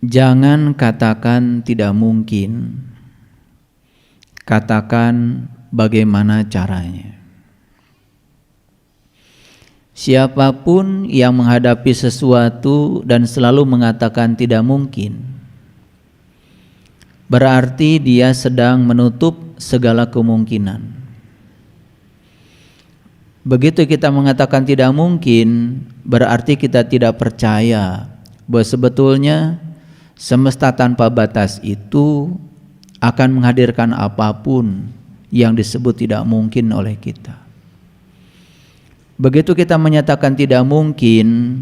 Jangan katakan tidak mungkin, katakan bagaimana caranya. Siapapun yang menghadapi sesuatu dan selalu mengatakan tidak mungkin, berarti dia sedang menutup segala kemungkinan. Begitu kita mengatakan tidak mungkin, berarti kita tidak percaya bahwa sebetulnya semesta tanpa batas itu akan menghadirkan apapun yang disebut tidak mungkin oleh kita. Begitu kita menyatakan tidak mungkin,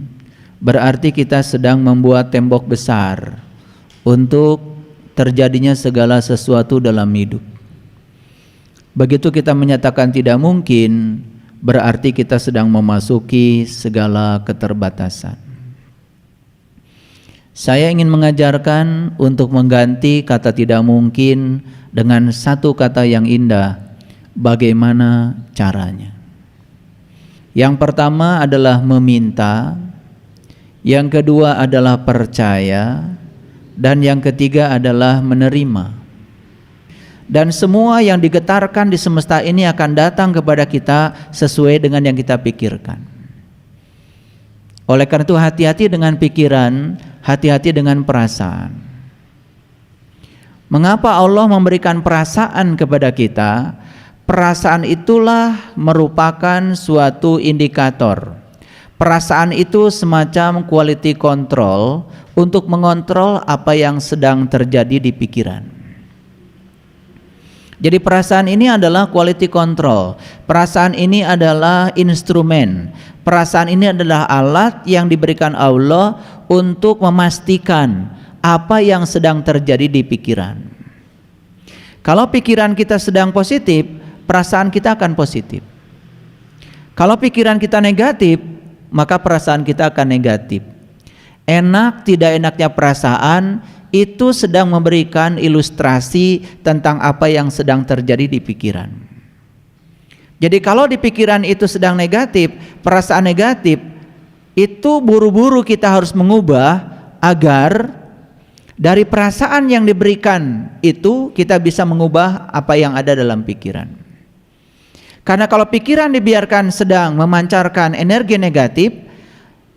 berarti kita sedang membuat tembok besar untuk terjadinya segala sesuatu dalam hidup. Begitu kita menyatakan tidak mungkin, berarti kita sedang memasuki segala keterbatasan. Saya ingin mengajarkan untuk mengganti kata tidak mungkin dengan satu kata yang indah. Bagaimana caranya? Yang pertama adalah meminta, yang kedua adalah percaya, dan yang ketiga adalah menerima. Dan semua yang digetarkan di semesta ini akan datang kepada kita sesuai dengan yang kita pikirkan. Oleh karena itu hati-hati dengan pikiran, hati-hati dengan perasaan. Mengapa Allah memberikan perasaan kepada kita? Perasaan itulah merupakan suatu indikator. Perasaan itu semacam quality control untuk mengontrol apa yang sedang terjadi di pikiran. Jadi perasaan ini adalah quality control. Perasaan ini adalah instrumen. Perasaan ini adalah alat yang diberikan Allah untuk memastikan apa yang sedang terjadi di pikiran. Kalau pikiran kita sedang positif, perasaan kita akan positif. Kalau pikiran kita negatif, maka perasaan kita akan negatif. Enak tidak enaknya perasaan itu sedang memberikan ilustrasi tentang apa yang sedang terjadi di pikiran. Jadi kalau di pikiran itu sedang negatif, perasaan negatif, itu buru-buru kita harus mengubah agar dari perasaan yang diberikan itu kita bisa mengubah apa yang ada dalam pikiran. Karena kalau pikiran dibiarkan sedang memancarkan energi negatif,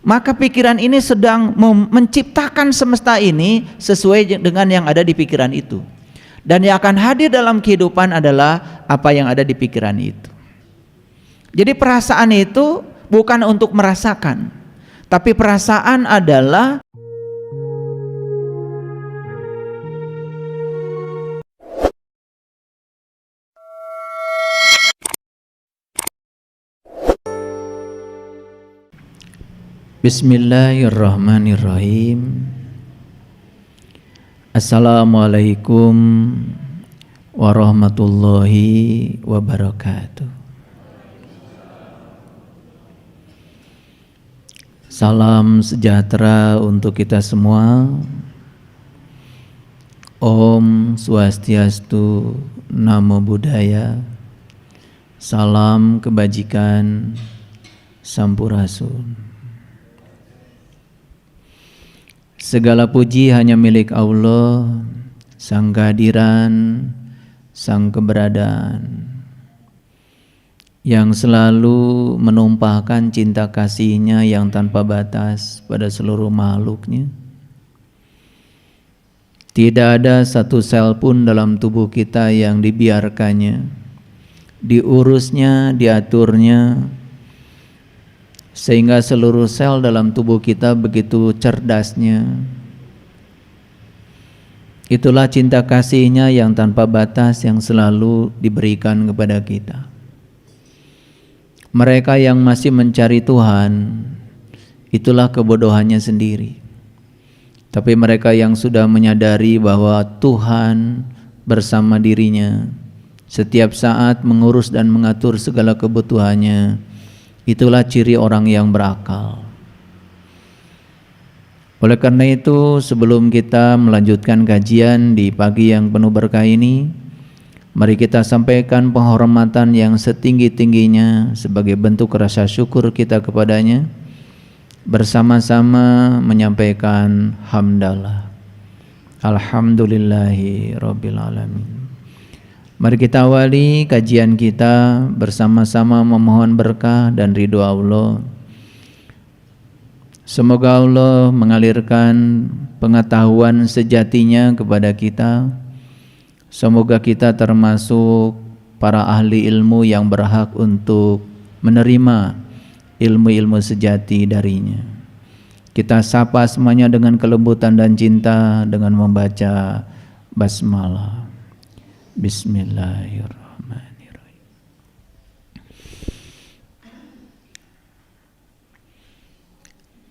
maka pikiran ini sedang menciptakan semesta ini sesuai dengan yang ada di pikiran itu. Dan yang akan hadir dalam kehidupan adalah apa yang ada di pikiran itu. Jadi perasaan itu bukan untuk merasakan, tapi perasaan adalah Bismillahirrahmanirrahim. Assalamualaikum warahmatullahi wabarakatuh. Salam sejahtera untuk kita semua. Om Swastiastu, Namo Buddhaya. Salam kebajikan, Sampurasun. Segala puji hanya milik Allah, Sang Kehadiran, Sang Keberadaan, yang selalu menumpahkan cinta kasih-Nya yang tanpa batas pada seluruh makhluk-Nya. Tidak ada satu sel pun dalam tubuh kita yang dibiarkannya, diurusnya, diaturnya, sehingga seluruh sel dalam tubuh kita begitu cerdasnya. Itulah cinta kasih-Nya yang tanpa batas yang selalu diberikan kepada kita. Mereka yang masih mencari Tuhan, itulah kebodohannya sendiri. Tapi mereka yang sudah menyadari bahwa Tuhan bersama dirinya, setiap saat mengurus dan mengatur segala kebutuhannya, itulah ciri orang yang berakal. Oleh karena itu, sebelum kita melanjutkan kajian di pagi yang penuh berkah ini, mari kita sampaikan penghormatan yang setinggi-tingginya sebagai bentuk rasa syukur kita kepadanya, bersama-sama menyampaikan hamdalah. Alhamdulillahi Rabbil Alamin. Mari kita awali kajian kita bersama-sama memohon berkah dan ridho Allah. Semoga Allah mengalirkan pengetahuan sejatinya kepada kita. Semoga kita termasuk para ahli ilmu yang berhak untuk menerima ilmu-ilmu sejati darinya. Kita sapa semuanya dengan kelembutan dan cinta dengan membaca basmalah. Bismillahirrahmanirrahim.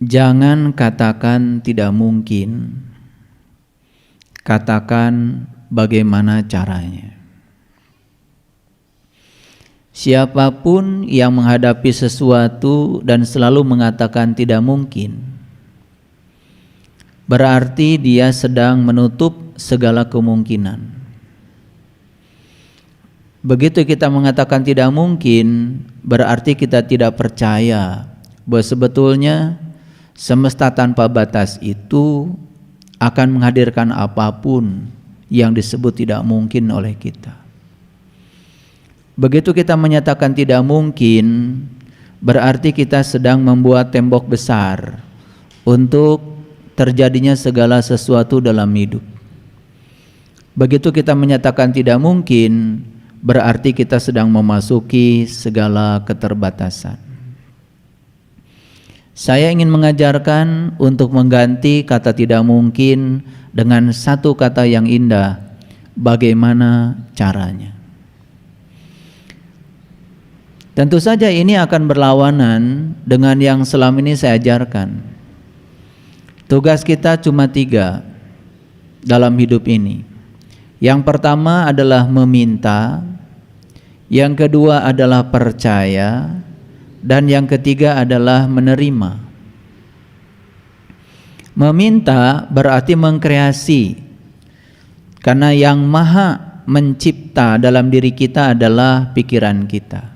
Jangan katakan tidak mungkin, katakan bagaimana caranya. Siapapun yang menghadapi sesuatu dan selalu mengatakan tidak mungkin, berarti dia sedang menutup segala kemungkinan. Begitu kita mengatakan tidak mungkin, berarti kita tidak percaya bahwa sebetulnya semesta tanpa batas itu akan menghadirkan apapun yang disebut tidak mungkin oleh kita. Begitu kita menyatakan tidak mungkin, berarti kita sedang membuat tembok besar untuk terjadinya segala sesuatu dalam hidup. Begitu kita menyatakan tidak mungkin, berarti kita sedang memasuki segala keterbatasan. Saya ingin mengajarkan untuk mengganti kata tidak mungkin dengan satu kata yang indah. Bagaimana caranya? Tentu saja ini akan berlawanan dengan yang selama ini saya ajarkan. Tugas kita cuma 3 dalam hidup ini. Yang pertama adalah meminta, yang kedua adalah percaya, dan yang ketiga adalah menerima. Meminta berarti mengkreasi, karena yang maha mencipta dalam diri kita adalah pikiran kita.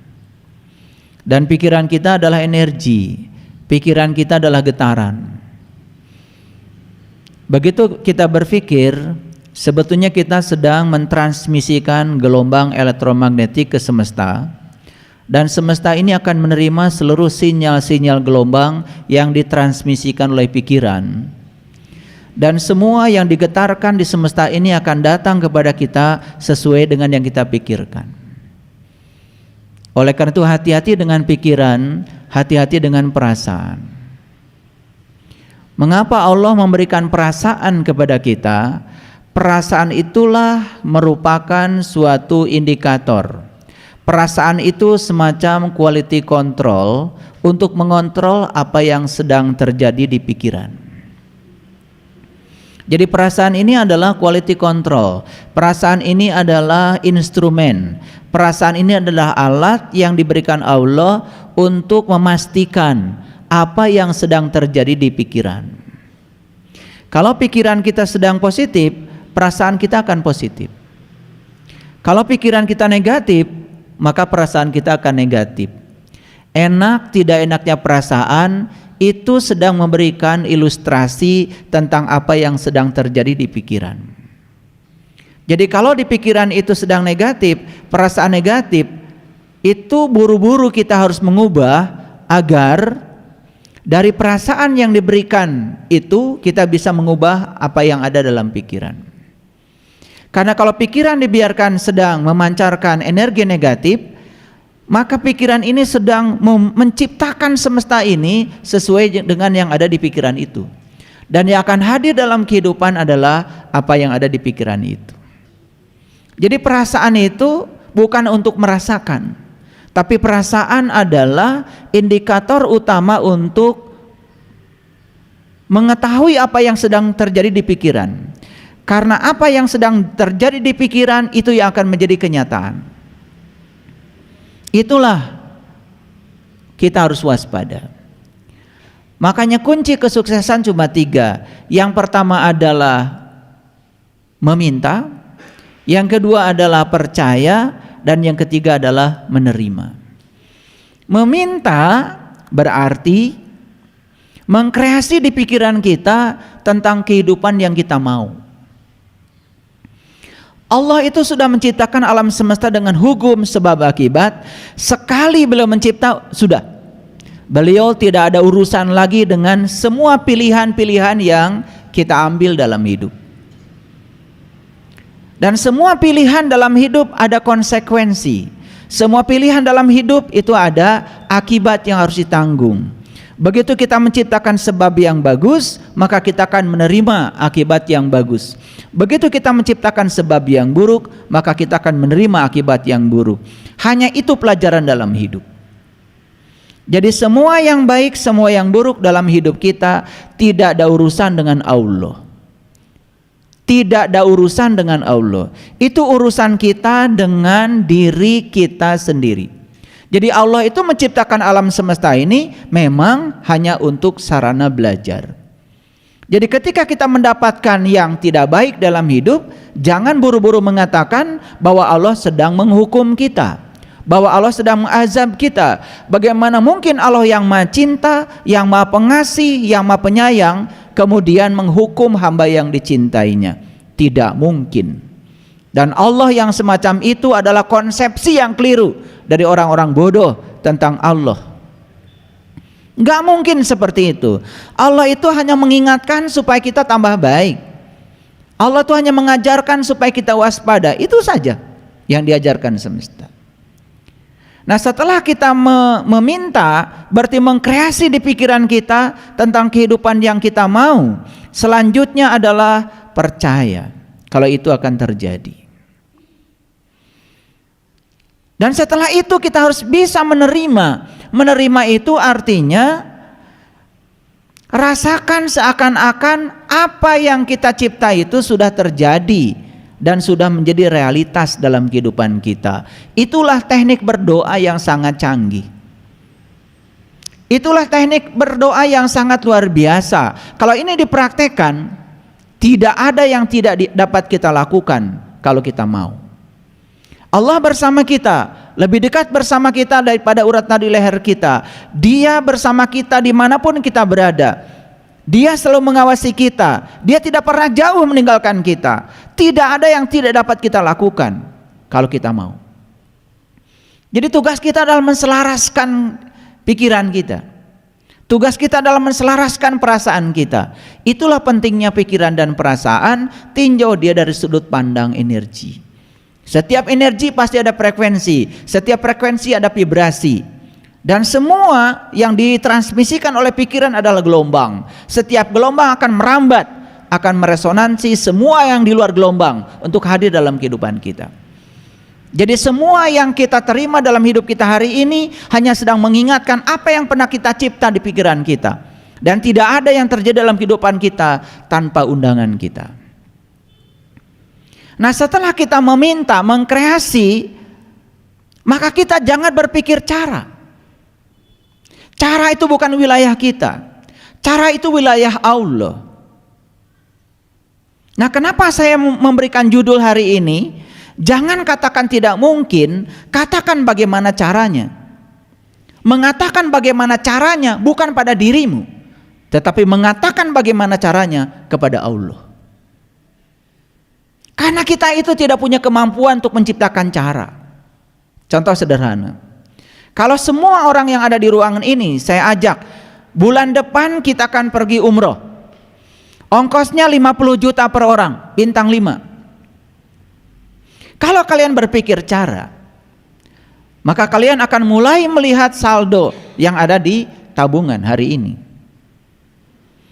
Dan pikiran kita adalah energi, pikiran kita adalah getaran. Begitu kita berpikir, sebetulnya kita sedang mentransmisikan gelombang elektromagnetik ke semesta, dan semesta ini akan menerima seluruh sinyal-sinyal gelombang yang ditransmisikan oleh pikiran, dan semua yang digetarkan di semesta ini akan datang kepada kita sesuai dengan yang kita pikirkan. Oleh karena itu hati-hati dengan pikiran, hati-hati dengan perasaan. Mengapa Allah memberikan perasaan kepada kita? Perasaan itulah merupakan suatu indikator. Perasaan itu semacam quality control untuk mengontrol apa yang sedang terjadi di pikiran. Jadi perasaan ini adalah quality control. Perasaan ini adalah instrumen. Perasaan ini adalah alat yang diberikan Allah untuk memastikan apa yang sedang terjadi di pikiran. Kalau pikiran kita sedang positif, perasaan kita akan positif. Kalau pikiran kita negatif, maka perasaan kita akan negatif. Enak tidak enaknya perasaan itu sedang memberikan ilustrasi tentang apa yang sedang terjadi di pikiran. Jadi kalau di pikiran itu sedang negatif, perasaan negatif, itu buru-buru kita harus mengubah agar dari perasaan yang diberikan itu kita bisa mengubah apa yang ada dalam pikiran. Karena kalau pikiran dibiarkan sedang memancarkan energi negatif, maka pikiran ini sedang menciptakan semesta ini sesuai dengan yang ada di pikiran itu. Dan yang akan hadir dalam kehidupan adalah apa yang ada di pikiran itu. Jadi perasaan itu bukan untuk merasakan, tapi perasaan adalah indikator utama untuk mengetahui apa yang sedang terjadi di pikiran. Karena apa yang sedang terjadi di pikiran itu yang akan menjadi kenyataan. Itulah kita harus waspada. Makanya kunci kesuksesan cuma 3. Yang pertama adalah meminta, yang kedua adalah percaya, dan yang ketiga adalah menerima. Meminta berarti mengkreasi di pikiran kita tentang kehidupan yang kita mau. Allah itu sudah menciptakan alam semesta dengan hukum sebab akibat. Sekali beliau mencipta, sudah. Beliau tidak ada urusan lagi dengan semua pilihan-pilihan yang kita ambil dalam hidup. Dan semua pilihan dalam hidup ada konsekuensi. Semua pilihan dalam hidup itu ada akibat yang harus ditanggung. Begitu kita menciptakan sebab yang bagus, maka kita akan menerima akibat yang bagus. Begitu kita menciptakan sebab yang buruk, maka kita akan menerima akibat yang buruk. Hanya itu pelajaran dalam hidup. Jadi semua yang baik, semua yang buruk dalam hidup kita tidak ada urusan dengan Allah. Tidak ada urusan dengan Allah. Itu urusan kita dengan diri kita sendiri. Jadi Allah itu menciptakan alam semesta ini memang hanya untuk sarana belajar. Jadi ketika kita mendapatkan yang tidak baik dalam hidup, jangan buru-buru mengatakan bahwa Allah sedang menghukum kita, bahwa Allah sedang mengazab kita. Bagaimana mungkin Allah yang Maha Cinta, yang Maha Pengasih, yang Maha Penyayang kemudian menghukum hamba yang dicintainya? Tidak mungkin. Dan Allah yang semacam itu adalah konsepsi yang keliru dari orang-orang bodoh tentang Allah. Gak mungkin seperti itu. Allah itu hanya mengingatkan supaya kita tambah baik. Allah itu hanya mengajarkan supaya kita waspada. Itu saja yang diajarkan semesta. Nah, setelah kita meminta, berarti mengkreasi di pikiran kita tentang kehidupan yang kita mau. Selanjutnya adalah percaya kalau itu akan terjadi. Dan setelah itu kita harus bisa menerima. Menerima itu artinya rasakan seakan-akan apa yang kita cipta itu sudah terjadi dan sudah menjadi realitas dalam kehidupan kita. Itulah teknik berdoa yang sangat canggih. Itulah teknik berdoa yang sangat luar biasa. Kalau ini dipraktekkan, tidak ada yang tidak dapat kita lakukan kalau kita mau. Allah bersama kita, lebih dekat bersama kita daripada urat nadi leher kita. Dia bersama kita dimanapun kita berada. Dia selalu mengawasi kita. Dia tidak pernah jauh meninggalkan kita. Tidak ada yang tidak dapat kita lakukan kalau kita mau. Jadi tugas kita adalah menselaraskan pikiran kita. Tugas kita adalah menselaraskan perasaan kita. Itulah pentingnya pikiran dan perasaan. Tinjau dia dari sudut pandang energi. Setiap energi pasti ada frekuensi. Setiap frekuensi ada vibrasi. Dan semua yang ditransmisikan oleh pikiran adalah gelombang. Setiap gelombang akan merambat, akan meresonansi semua yang di luar gelombang untuk hadir dalam kehidupan kita. Jadi semua yang kita terima dalam hidup kita hari ini hanya sedang mengingatkan apa yang pernah kita cipta di pikiran kita. Dan tidak ada yang terjadi dalam kehidupan kita tanpa undangan kita. Nah, setelah kita meminta, mengkreasi, maka kita jangan berpikir cara. Cara itu bukan wilayah kita. Cara itu wilayah Allah. Nah, kenapa saya memberikan judul hari ini? Jangan katakan tidak mungkin, katakan bagaimana caranya. Mengatakan bagaimana caranya bukan pada dirimu, tetapi mengatakan bagaimana caranya kepada Allah. Karena kita itu tidak punya kemampuan untuk menciptakan cara. Contoh sederhana. Kalau semua orang yang ada di ruangan ini saya ajak, bulan depan kita akan pergi umroh. Ongkosnya 50 juta per orang, bintang 5. Kalau kalian berpikir cara, maka kalian akan mulai melihat saldo yang ada di tabungan hari ini.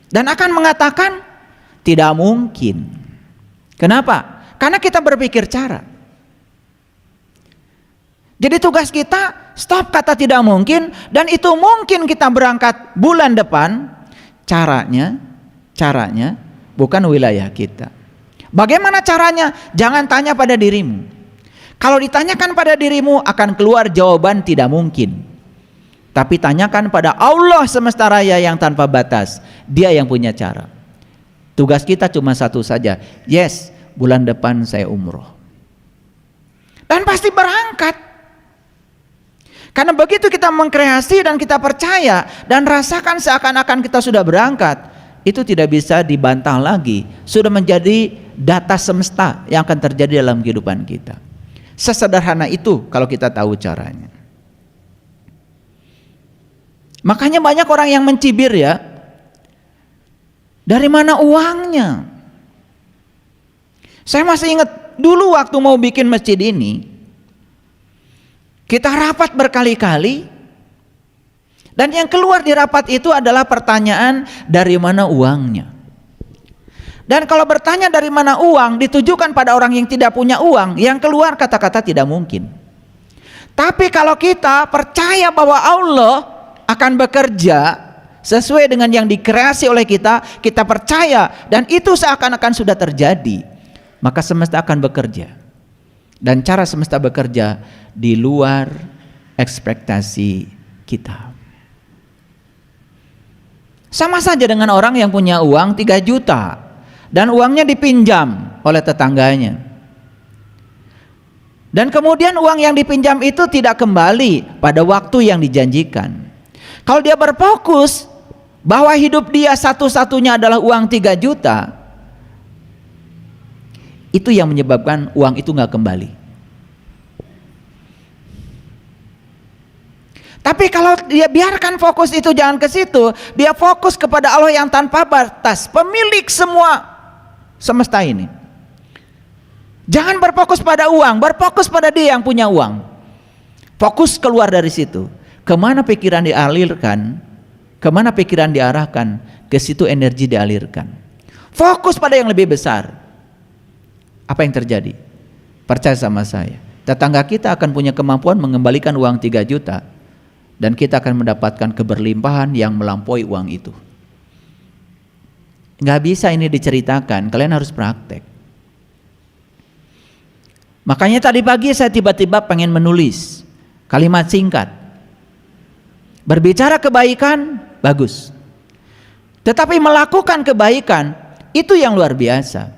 Dan akan mengatakan tidak mungkin. Kenapa? Karena kita berpikir cara. Jadi tugas kita stop kata tidak mungkin, dan itu mungkin kita berangkat bulan depan. Caranya bukan wilayah kita. Bagaimana caranya? Jangan tanya pada dirimu. Kalau ditanyakan pada dirimu akan keluar jawaban tidak mungkin. Tapi tanyakan pada Allah semesta raya yang tanpa batas. Dia yang punya cara. Tugas kita cuma satu saja. Yes, bulan depan saya umroh. Dan pasti berangkat. Karena begitu kita mengkreasi dan kita percaya dan rasakan seakan-akan kita sudah berangkat, itu tidak bisa dibantah lagi. Sudah menjadi data semesta yang akan terjadi dalam kehidupan kita. Sesederhana itu kalau kita tahu caranya. Makanya banyak orang yang mencibir ya, dari mana uangnya? Saya masih ingat dulu waktu mau bikin masjid ini, kita rapat berkali-kali, dan yang keluar di rapat itu adalah pertanyaan dari mana uangnya. Dan kalau bertanya dari mana uang ditujukan pada orang yang tidak punya uang, yang keluar kata-kata tidak mungkin. Tapi kalau kita percaya bahwa Allah akan bekerja sesuai dengan yang dikreasi oleh kita, kita percaya dan itu seakan-akan sudah terjadi, maka semesta akan bekerja. Dan cara semesta bekerja di luar ekspektasi kita. Sama saja dengan orang yang punya uang 3 juta dan uangnya dipinjam oleh tetangganya. Dan kemudian uang yang dipinjam itu tidak kembali pada waktu yang dijanjikan. Kalau dia berfokus bahwa hidup dia satu-satunya adalah uang 3 juta, itu yang menyebabkan uang itu nggak kembali. Tapi kalau dia biarkan fokus itu jangan ke situ, dia fokus kepada Allah yang tanpa batas, pemilik semua semesta ini. Jangan berfokus pada uang, berfokus pada Dia yang punya uang. Fokus keluar dari situ. Kemana pikiran dialirkan, kemana pikiran diarahkan, ke situ energi dialirkan. Fokus pada yang lebih besar. Apa yang terjadi? Percaya sama saya, tetangga kita akan punya kemampuan mengembalikan uang 3 juta dan kita akan mendapatkan keberlimpahan yang melampaui uang itu. Nggak bisa ini diceritakan, kalian harus praktek. Makanya tadi pagi saya tiba-tiba pengen menulis kalimat singkat. Berbicara kebaikan, bagus. Tetapi melakukan kebaikan, itu yang luar biasa.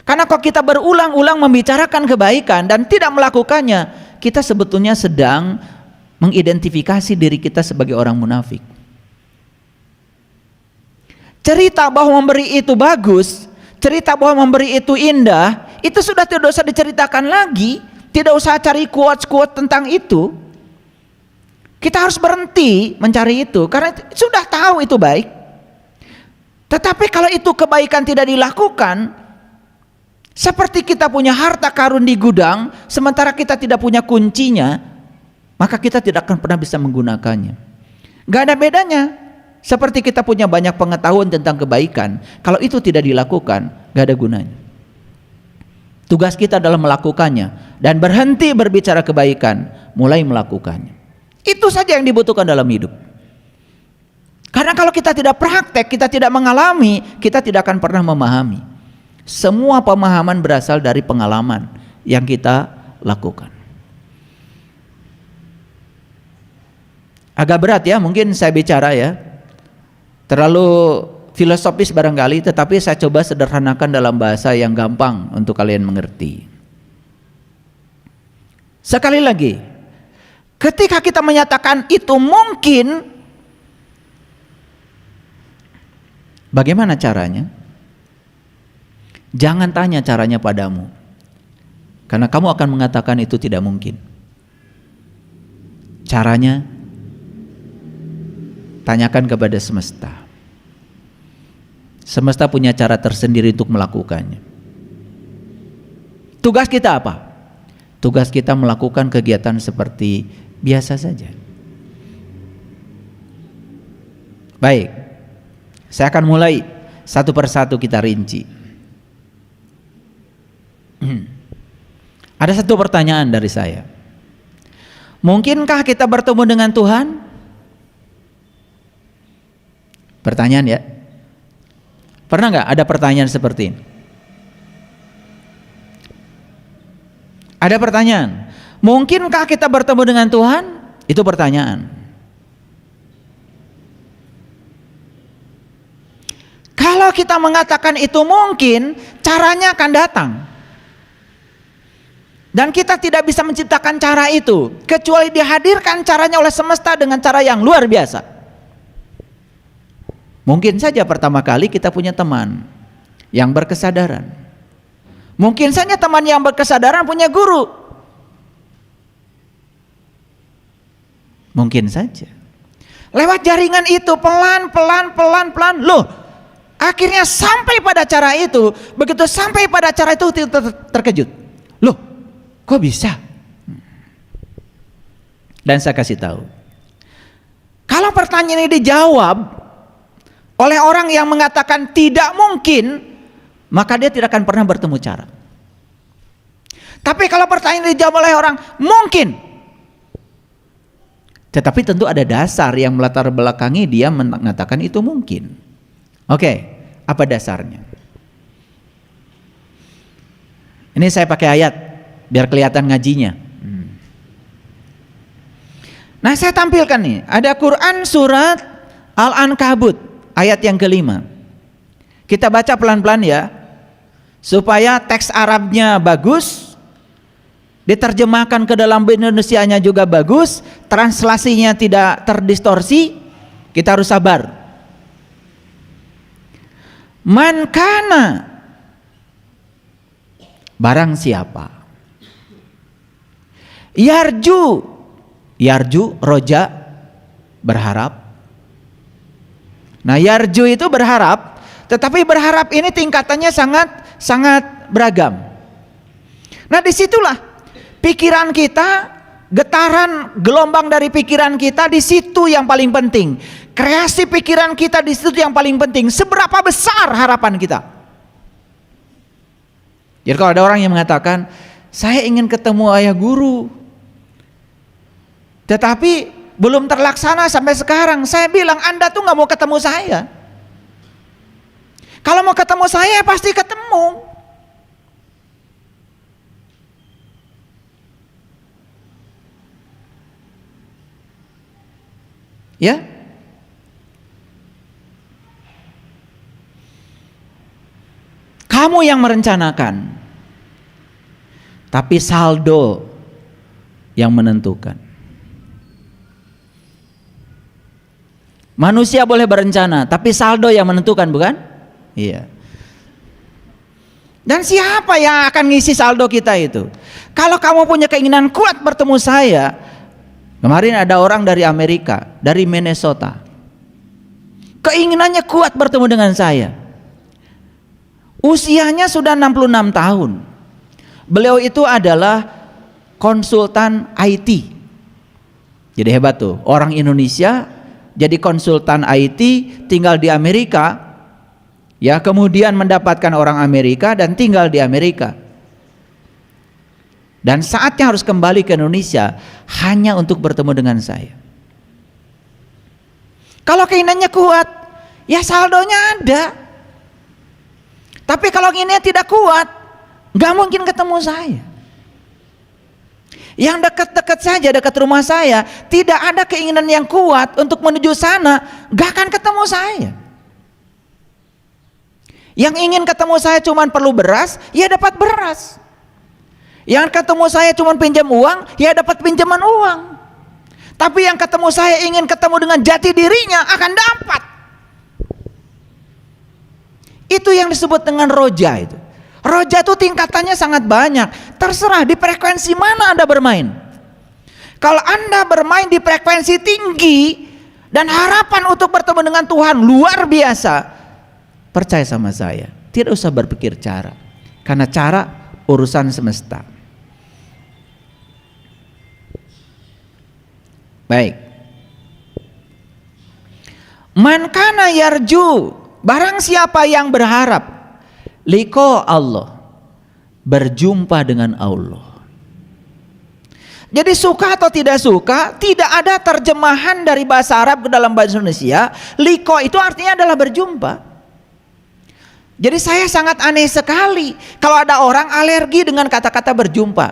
Karena kalau kita berulang-ulang membicarakan kebaikan dan tidak melakukannya, kita sebetulnya sedang mengidentifikasi diri kita sebagai orang munafik. Cerita bahwa memberi itu bagus, cerita bahwa memberi itu indah, itu sudah tidak usah diceritakan lagi, tidak usah cari quotes-quotes tentang itu. Kita harus berhenti mencari itu, karena sudah tahu itu baik. Tetapi kalau itu kebaikan tidak dilakukan, seperti kita punya harta karun di gudang, sementara kita tidak punya kuncinya, maka kita tidak akan pernah bisa menggunakannya. Gak ada bedanya. Seperti kita punya banyak pengetahuan tentang kebaikan, kalau itu tidak dilakukan, gak ada gunanya. Tugas kita adalah melakukannya dan berhenti berbicara kebaikan, mulai melakukannya. Itu saja yang dibutuhkan dalam hidup. Karena kalau kita tidak praktek, kita tidak mengalami, kita tidak akan pernah memahami. Semua pemahaman berasal dari pengalaman yang kita lakukan. Agak berat ya, mungkin saya bicara ya, terlalu filosofis barangkali, tetapi saya coba sederhanakan dalam bahasa yang gampang untuk kalian mengerti. Sekali lagi, ketika kita menyatakan itu mungkin, bagaimana caranya? Jangan tanya caranya padamu, karena kamu akan mengatakan itu tidak mungkin. Caranya, tanyakan kepada semesta. Semesta punya cara tersendiri untuk melakukannya. Tugas kita apa? Tugas kita melakukan kegiatan seperti biasa saja. Baik, saya akan mulai satu persatu kita rinci. Ada satu pertanyaan dari saya. Mungkinkah kita bertemu dengan Tuhan? Pertanyaan ya. Pernah nggak ada pertanyaan seperti ini? Ada pertanyaan. Mungkinkah kita bertemu dengan Tuhan? Itu pertanyaan. Kalau kita mengatakan itu mungkin, caranya akan datang. Dan kita tidak bisa menciptakan cara itu, kecuali dihadirkan caranya oleh semesta dengan cara yang luar biasa. Mungkin saja pertama kali kita punya teman yang berkesadaran. Mungkin saja teman yang berkesadaran punya guru. Mungkin saja. Lewat jaringan itu pelan, loh, akhirnya sampai pada cara itu. Begitu sampai pada cara itu terkejut. Loh, kok bisa? Dan saya kasih tahu, kalau pertanyaan ini dijawab oleh orang yang mengatakan tidak mungkin, maka dia tidak akan pernah bertemu cara. Tapi kalau pertanyaan ini dijawab oleh orang mungkin, tetapi tentu ada dasar yang melatar belakangi dia mengatakan itu mungkin. Oke, apa dasarnya? Ini saya pakai ayat biar kelihatan ngajinya. Nah, saya tampilkan nih, ada Quran surat Al-Ankabut ayat yang kelima. Kita baca pelan-pelan ya, supaya teks Arabnya bagus, diterjemahkan ke dalam Indonesianya juga bagus, translasinya tidak terdistorsi. Kita harus sabar. Man kana, barang siapa, yarju roja, berharap. Nah, yarju itu berharap, tetapi berharap ini tingkatannya sangat beragam. Nah, disitulah pikiran kita, getaran gelombang dari pikiran kita di situ yang paling penting. Kreasi pikiran kita di situ yang paling penting. Seberapa besar harapan kita? Jadi kalau ada orang yang mengatakan, saya ingin ketemu ayah guru, tetapi belum terlaksana sampai sekarang. Saya bilang, Anda tuh nggak mau ketemu saya. Kalau mau ketemu saya pasti ketemu. Ya, kamu yang merencanakan, tapi saldo yang menentukan. Manusia boleh berencana, tapi saldo yang menentukan, bukan? Iya. Dan siapa yang akan ngisi saldo kita itu? Kalau kamu punya keinginan kuat bertemu saya, kemarin ada orang dari Amerika, dari Minnesota, keinginannya kuat bertemu dengan saya. Usianya sudah 66 tahun. Beliau itu adalah konsultan IT. Jadi hebat tuh, orang Indonesia jadi konsultan IT, tinggal di Amerika, ya, kemudian mendapatkan orang Amerika dan tinggal di Amerika. Dan saatnya harus kembali ke Indonesia hanya untuk bertemu dengan saya. Kalau keinginannya kuat, ya saldonya ada. Tapi kalau keinginannya tidak kuat, nggak mungkin ketemu saya. Yang dekat-dekat saja, dekat rumah saya, tidak ada keinginan yang kuat untuk menuju sana, gak akan ketemu saya. Yang ingin ketemu saya cuma perlu beras, ya dapat beras. Yang ketemu saya cuma pinjam uang, ya dapat pinjaman uang. Tapi yang ketemu saya ingin ketemu dengan jati dirinya, akan dapat. Itu yang disebut dengan roja itu. Roja itu tingkatannya sangat banyak. Terserah di frekuensi mana Anda bermain. Kalau Anda bermain di frekuensi tinggi dan harapan untuk bertemu dengan Tuhan luar biasa, percaya sama saya, tidak usah berpikir cara. Karena cara urusan semesta. Baik. Man kana yarju, barang siapa yang berharap liko Allah, berjumpa dengan Allah. Jadi suka atau tidak suka, tidak ada terjemahan dari bahasa Arab ke dalam bahasa Indonesia. Liko itu artinya adalah berjumpa. Jadi saya sangat aneh sekali kalau ada orang alergi dengan kata-kata berjumpa.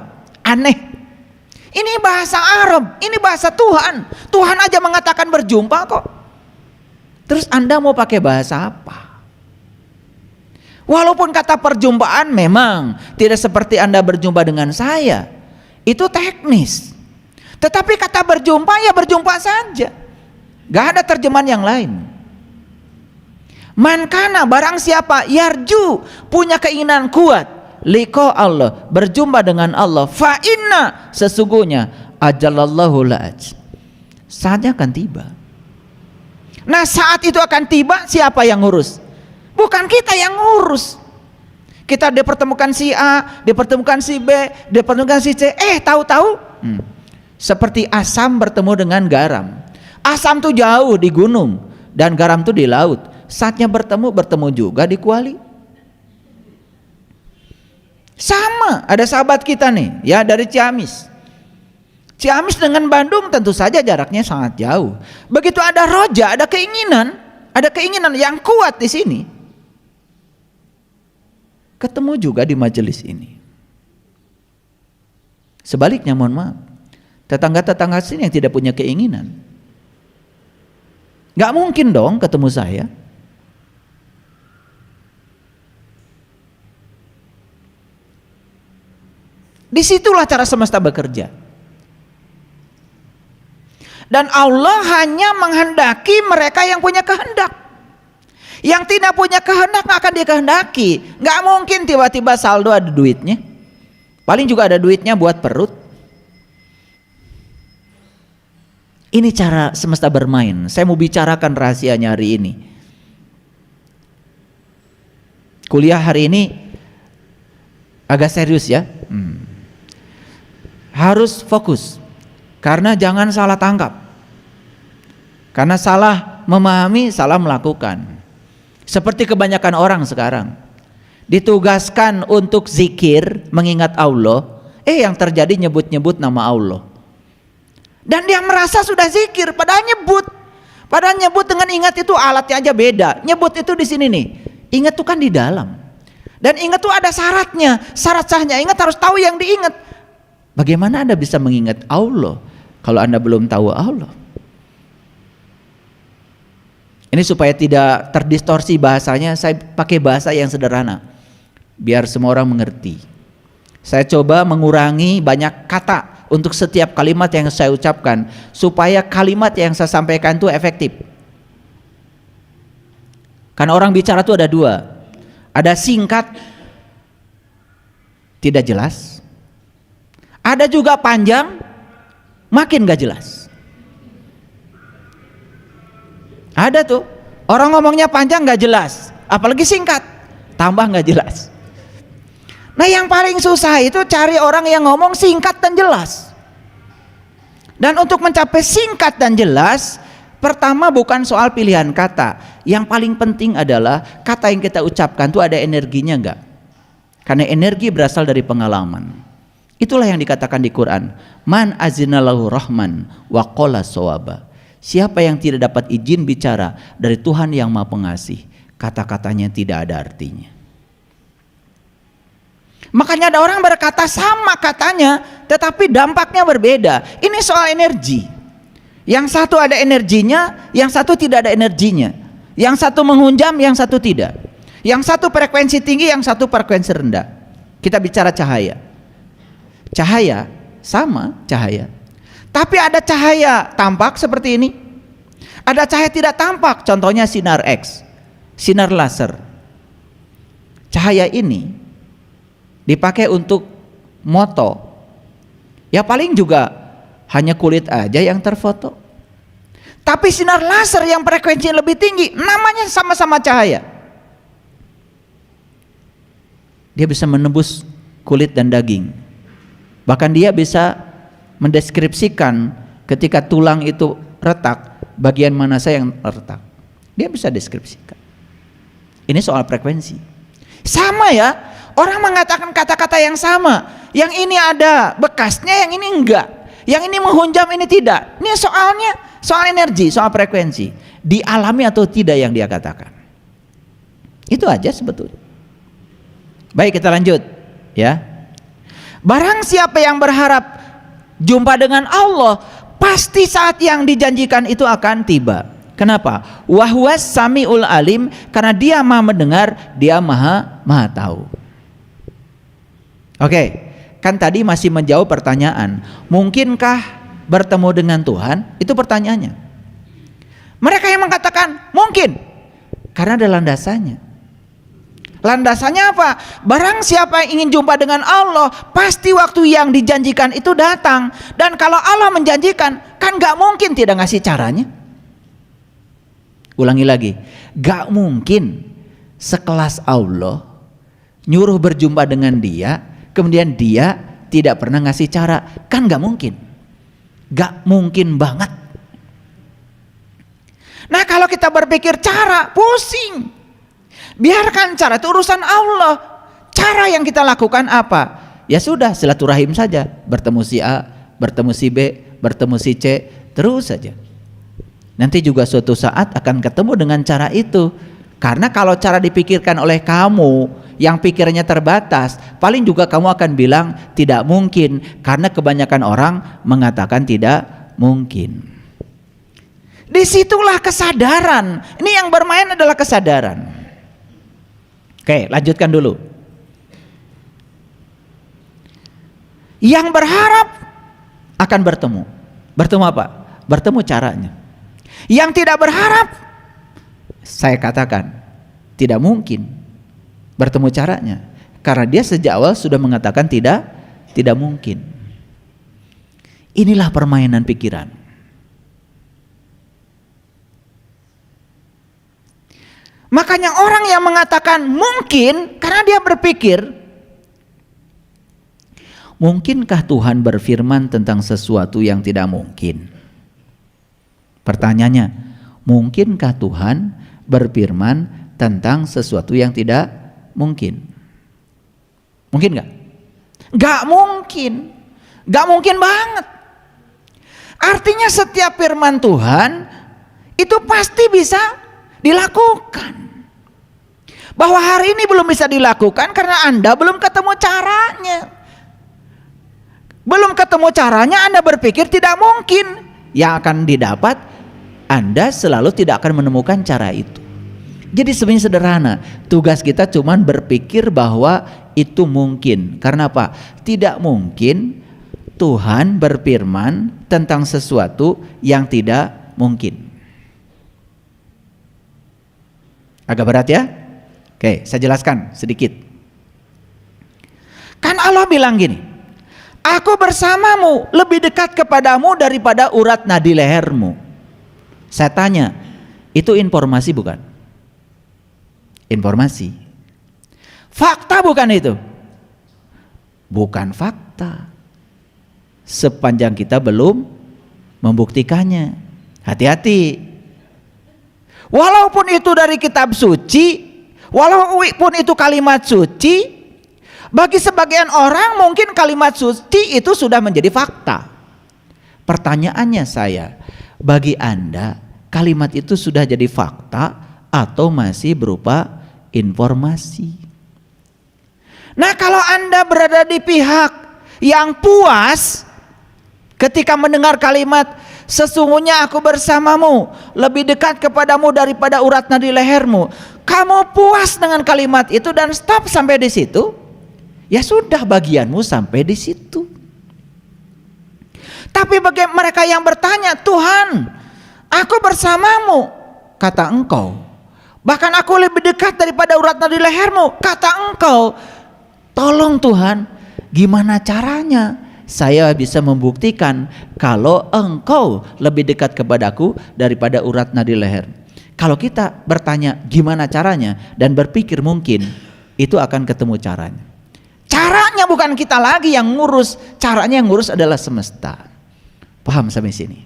Aneh. Ini bahasa Arab, ini bahasa Tuhan. Tuhan aja mengatakan berjumpa kok. Terus Anda mau pakai bahasa apa? Walaupun kata perjumpaan memang tidak seperti Anda berjumpa dengan saya, itu teknis. Tetapi kata berjumpa ya berjumpa saja, gak ada terjemahan yang lain. Man kana, barang siapa, yarju, punya keinginan kuat, liqa Allah, berjumpa dengan Allah, fa inna, sesungguhnya ajalallahu la'aj, saatnya akan tiba. Nah saat itu akan tiba, siapa yang ngurus? Bukan kita yang ngurus. Kita dipertemukan si A, dipertemukan si B, dipertemukan si C, tahu-tahu seperti asam bertemu dengan garam. Asam tuh jauh di gunung dan garam tuh di laut. Saatnya bertemu juga di kuali. Sama, ada sahabat kita nih ya dari Ciamis. Ciamis dengan Bandung tentu saja jaraknya sangat jauh. Begitu ada roja, ada keinginan yang kuat di sini, ketemu juga di majelis ini. Sebaliknya mohon maaf, tetangga-tetangga sini yang tidak punya keinginan, gak mungkin dong ketemu saya. Disitulah cara semesta bekerja. Dan Allah hanya menghendaki mereka yang punya kehendak. Yang tidak punya kehendak gak akan dikehendaki. Gak mungkin tiba-tiba saldo ada duitnya. Paling juga ada duitnya buat perut. Ini cara semesta bermain. Saya mau bicarakan rahasianya hari ini. Kuliah hari ini agak serius ya. Harus fokus. Karena jangan salah tangkap. Karena salah memahami, salah melakukan. Seperti kebanyakan orang sekarang, ditugaskan untuk zikir, mengingat Allah, yang terjadi nyebut-nyebut nama Allah. Dan dia merasa sudah zikir, padahal nyebut dengan ingat itu alatnya aja beda. Nyebut itu di sini nih, ingat itu kan di dalam. Dan ingat itu ada syaratnya, syarat sahnya. Ingat harus tahu yang diingat. Bagaimana Anda bisa mengingat Allah kalau Anda belum tahu Allah? Ini supaya tidak terdistorsi bahasanya, saya pakai bahasa yang sederhana biar semua orang mengerti. Saya coba mengurangi banyak kata untuk setiap kalimat yang saya ucapkan supaya kalimat yang saya sampaikan itu efektif. Karena orang bicara itu ada dua, ada singkat tidak jelas, ada juga panjang makin gak jelas. Ada tuh orang ngomongnya panjang gak jelas, apalagi singkat tambah gak jelas. Nah yang paling susah itu cari orang yang ngomong singkat dan jelas. Dan untuk mencapai singkat dan jelas, pertama bukan soal pilihan kata. Yang paling penting adalah kata yang kita ucapkan tuh ada energinya enggak. Karena energi berasal dari pengalaman. Itulah yang dikatakan di Quran, man azinalahu rahman wa qala sawaba. Siapa yang tidak dapat izin bicara dari Tuhan yang Maha Pengasih, kata-katanya tidak ada artinya. Makanya ada orang berkata sama katanya, tetapi dampaknya berbeda. Ini soal energi. Yang satu ada energinya, yang satu tidak ada energinya. Yang satu menghunjam, yang satu tidak. Yang satu frekuensi tinggi, yang satu frekuensi rendah. Kita bicara cahaya. Cahaya sama cahaya. Tapi ada cahaya tampak seperti ini, ada cahaya tidak tampak, contohnya sinar X, sinar laser. Cahaya ini dipakai untuk moto, ya paling juga hanya kulit aja yang terfoto. Tapi sinar laser yang frekuensinya lebih tinggi, namanya sama-sama cahaya. Dia bisa menembus kulit dan daging. Bahkan dia bisa mendeskripsikan ketika tulang itu retak, bagian mana saja yang retak. Dia bisa deskripsikan. Ini soal frekuensi. Sama ya, orang mengatakan kata-kata yang sama. Yang ini ada bekasnya, yang ini enggak. Yang ini menghunjam, ini tidak. Ini soalnya soal energi, soal frekuensi. Dialami atau tidak yang dia katakan. Itu aja sebetulnya. Baik, kita lanjut ya. Barang siapa yang berharap jumpa dengan Allah, pasti saat yang dijanjikan itu akan tiba. Kenapa? Wahwas samiul alim, karena dia maha mendengar, dia maha tahu. Oke, kan tadi masih menjawab pertanyaan, mungkinkah bertemu dengan Tuhan? Itu pertanyaannya. Mereka yang mengatakan mungkin, karena ada landasannya. Landasannya apa? Barang siapa yang ingin jumpa dengan Allah, pasti waktu yang dijanjikan itu datang. Dan kalau Allah menjanjikan, kan gak mungkin tidak ngasih caranya. Ulangi lagi, gak mungkin sekelas Allah nyuruh berjumpa dengan dia, kemudian dia tidak pernah ngasih cara. Kan gak mungkin. Gak mungkin banget. Nah kalau kita berpikir cara, pusing. Biarkan cara, itu urusan Allah. Cara yang kita lakukan apa? Ya sudah, silaturahim saja. Bertemu si A, bertemu si B, bertemu si C, terus saja. Nanti juga suatu saat akan ketemu dengan cara itu. Karena kalau cara dipikirkan oleh kamu yang pikirannya terbatas, paling juga kamu akan bilang tidak mungkin, karena kebanyakan orang mengatakan tidak mungkin. Disitulah kesadaran. Ini yang bermain adalah kesadaran. Oke, lanjutkan dulu. Yang berharap akan bertemu. Bertemu apa? Bertemu caranya. Yang tidak berharap, saya katakan tidak mungkin bertemu caranya, karena dia sejak awal sudah mengatakan tidak mungkin. Inilah permainan pikiran. Makanya orang yang mengatakan mungkin, karena dia berpikir, mungkinkah Tuhan berfirman tentang sesuatu yang tidak mungkin? Pertanyaannya, mungkinkah Tuhan berfirman tentang sesuatu yang tidak mungkin? Mungkin gak? Gak mungkin. Gak mungkin banget. Artinya setiap firman Tuhan itu pasti bisa dilakukan. Bahwa hari ini belum bisa dilakukan karena Anda belum ketemu caranya. Belum ketemu caranya, Anda berpikir tidak mungkin. Yang akan didapat, Anda selalu tidak akan menemukan cara itu. Jadi sebenarnya sederhana. Tugas kita cuma berpikir bahwa itu mungkin. Karena apa? Tidak mungkin Tuhan berfirman tentang sesuatu yang tidak mungkin. Agak berat ya? Oke, saya jelaskan sedikit. Kan Allah bilang gini, aku bersamamu, lebih dekat kepadamu daripada urat nadi lehermu. Saya tanya, itu informasi bukan? Informasi. Fakta bukan itu? Bukan fakta. Sepanjang kita belum membuktikannya. Hati-hati. Walaupun itu dari kitab suci, walaupun itu kalimat suci, bagi sebagian orang mungkin kalimat suci itu sudah menjadi fakta. Pertanyaannya saya, bagi Anda kalimat itu sudah jadi fakta atau masih berupa informasi? Nah, kalau Anda berada di pihak yang puas ketika mendengar kalimat sesungguhnya aku bersamamu, lebih dekat kepadamu daripada urat nadi lehermu, kamu puas dengan kalimat itu dan stop sampai di situ, ya sudah, bagianmu sampai di situ. Tapi bagi mereka yang bertanya, Tuhan, aku bersamamu, kata engkau, bahkan aku lebih dekat daripada urat nadi lehermu, kata engkau, tolong Tuhan, gimana caranya saya bisa membuktikan kalau engkau lebih dekat kepadaku daripada urat nadi leher? Kalau kita bertanya gimana caranya dan berpikir mungkin, itu akan ketemu caranya. Caranya bukan kita lagi yang ngurus, caranya yang ngurus adalah semesta. Paham sampai sini?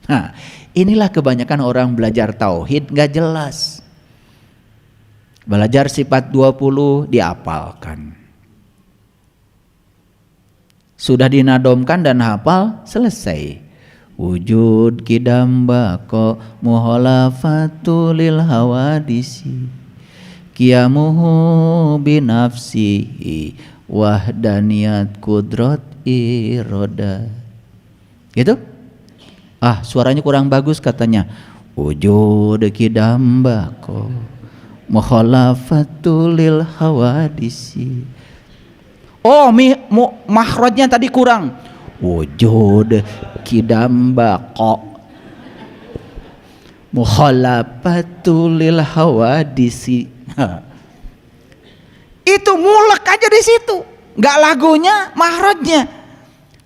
Nah, inilah kebanyakan orang belajar tauhid gak jelas. Belajar sifat 20 diapalkan. Sudah dinadomkan dan hafal, selesai. Wujud kidam bako muholafatu lil hawadisi kiamuhu binafsihi wahdaniyat kudrot iroda. Gitu? Ah, suaranya kurang bagus katanya. Wujud kidam bako muholafatu lil hawadisi. Oh, mahrajnya tadi kurang. Wujud kidam bako mukhalafatul lil hawadisi. Itu mulek aja di situ, nggak lagunya, mahrajnya,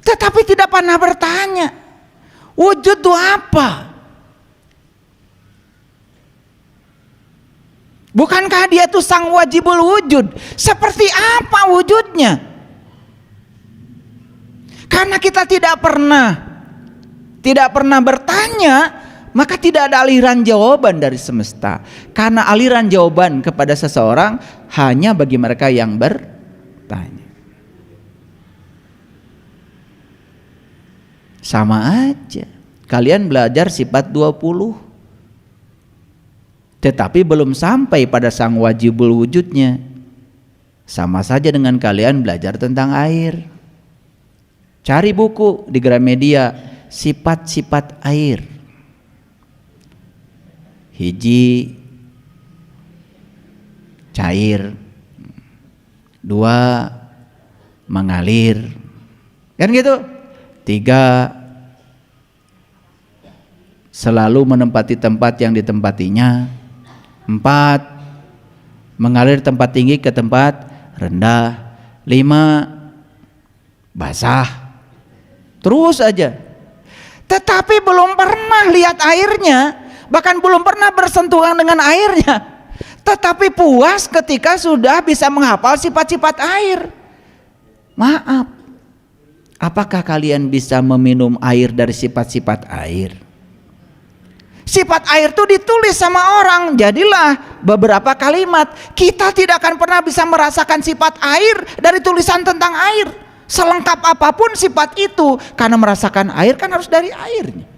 tetapi tidak pernah bertanya wujud itu apa. Bukankah dia itu sang wajibul wujud? Seperti apa wujudnya? Karena kita tidak pernah bertanya, maka tidak ada aliran jawaban dari semesta. Karena aliran jawaban kepada seseorang hanya bagi mereka yang bertanya. Sama aja, kalian belajar sifat 20, tetapi belum sampai pada sang wajibul wujudnya. Sama saja dengan kalian belajar tentang air. Cari buku di Gramedia, sifat-sifat air. Hiji, cair. 2, mengalir. Kan gitu. 3, selalu menempati tempat yang ditempatinya. 4, mengalir tempat tinggi ke tempat rendah. 5, basah. Terus aja. Tetapi belum pernah lihat airnya, bahkan belum pernah bersentuhan dengan airnya. Tetapi puas ketika sudah bisa menghafal sifat-sifat air. Maaf, apakah kalian bisa meminum air dari sifat-sifat air? Sifat air itu ditulis sama orang, jadilah beberapa kalimat. Kita tidak akan pernah bisa merasakan sifat air dari tulisan tentang air. Selengkap apapun sifat itu, karena merasakan air kan harus dari airnya.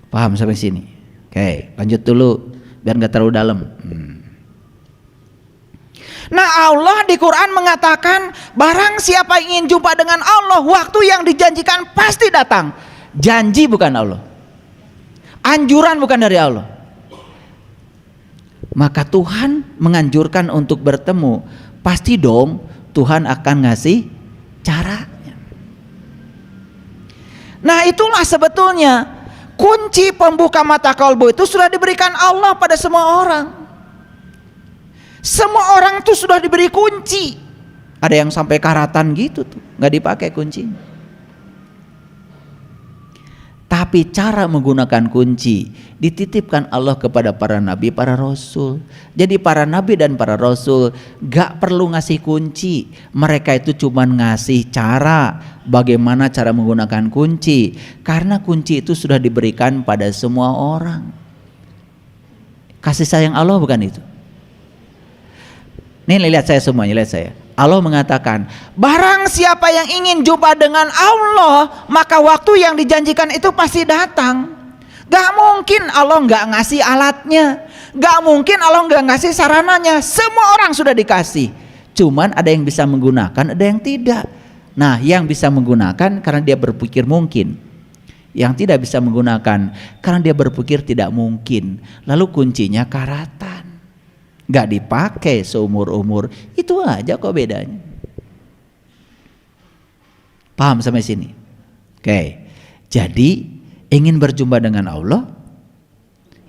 Paham sampai sini? Oke, lanjut dulu biar nggak terlalu dalam. Nah, Allah di Quran mengatakan, barang siapa ingin jumpa dengan Allah, waktu yang dijanjikan pasti datang. Janji bukan Allah, anjuran bukan dari Allah. Maka Tuhan menganjurkan untuk bertemu, pasti dong Tuhan akan ngasih caranya. Nah, itulah sebetulnya kunci pembuka mata kalbu itu sudah diberikan Allah pada semua orang. Semua orang tuh sudah diberi kunci. Ada yang sampai karatan gitu tuh, nggak dipakai kuncinya. Tapi cara menggunakan kunci dititipkan Allah kepada para nabi, para rasul. Jadi para nabi dan para rasul gak perlu ngasih kunci. Mereka itu cuma ngasih cara, bagaimana cara menggunakan kunci. Karena kunci itu sudah diberikan pada semua orang. Kasih sayang Allah bukan itu? Nih lihat saya semuanya, lihat saya. Allah mengatakan, barang siapa yang ingin jumpa dengan Allah, maka waktu yang dijanjikan itu pasti datang. Gak mungkin Allah gak ngasih alatnya, gak mungkin Allah gak ngasih sarananya. Semua orang sudah dikasih, cuman ada yang bisa menggunakan, ada yang tidak. Nah, yang bisa menggunakan karena dia berpikir mungkin, yang tidak bisa menggunakan karena dia berpikir tidak mungkin. Lalu kuncinya karatan, gak dipakai seumur-umur. Itu aja kok bedanya. Paham sampai sini? Oke. Jadi ingin berjumpa dengan Allah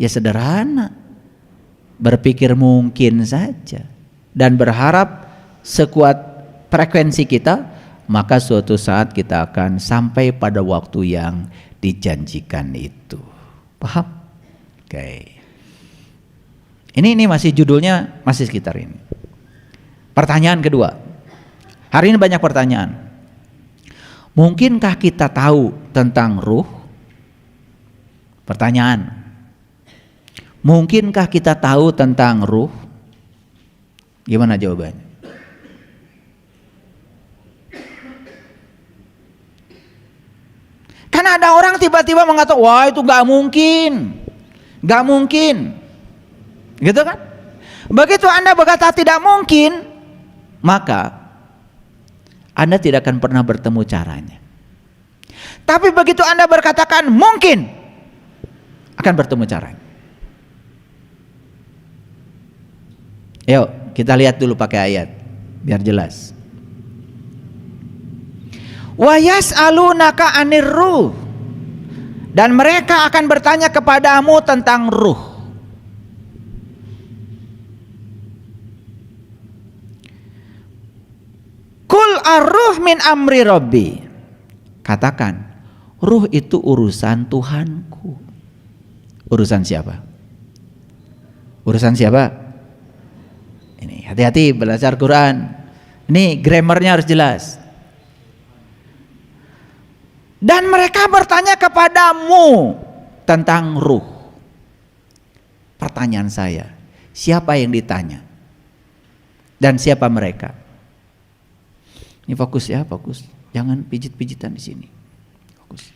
ya sederhana, berpikir mungkin saja dan berharap sekuat frekuensi kita, maka suatu saat kita akan sampai pada waktu yang dijanjikan itu. Paham? Oke. Ini masih judulnya masih sekitar ini. Pertanyaan kedua. Hari ini banyak pertanyaan. Mungkinkah kita tahu tentang ruh? Pertanyaan. Mungkinkah kita tahu tentang ruh? Gimana jawabannya? Karena ada orang tiba-tiba mengatakan, wah itu gak mungkin. Gak mungkin. Gitu kan? Begitu Anda berkata tidak mungkin, maka Anda tidak akan pernah bertemu caranya. Tapi begitu Anda berkatakan mungkin, akan bertemu caranya. Yuk kita lihat dulu pakai ayat biar jelas. Wa yas'alunaka 'anir ruh, dan mereka akan bertanya kepadamu tentang ruh. ar-ruh min amri rabbi. Katakan, ruh itu urusan Tuhanku. Urusan siapa? Urusan siapa? Ini hati-hati belajar Quran. Ini grammarnya harus jelas. Dan mereka bertanya kepadamu tentang ruh. Pertanyaan saya, siapa yang ditanya? Dan siapa mereka? Ini fokus ya, fokus. Jangan pijit-pijitan di sini. Fokus.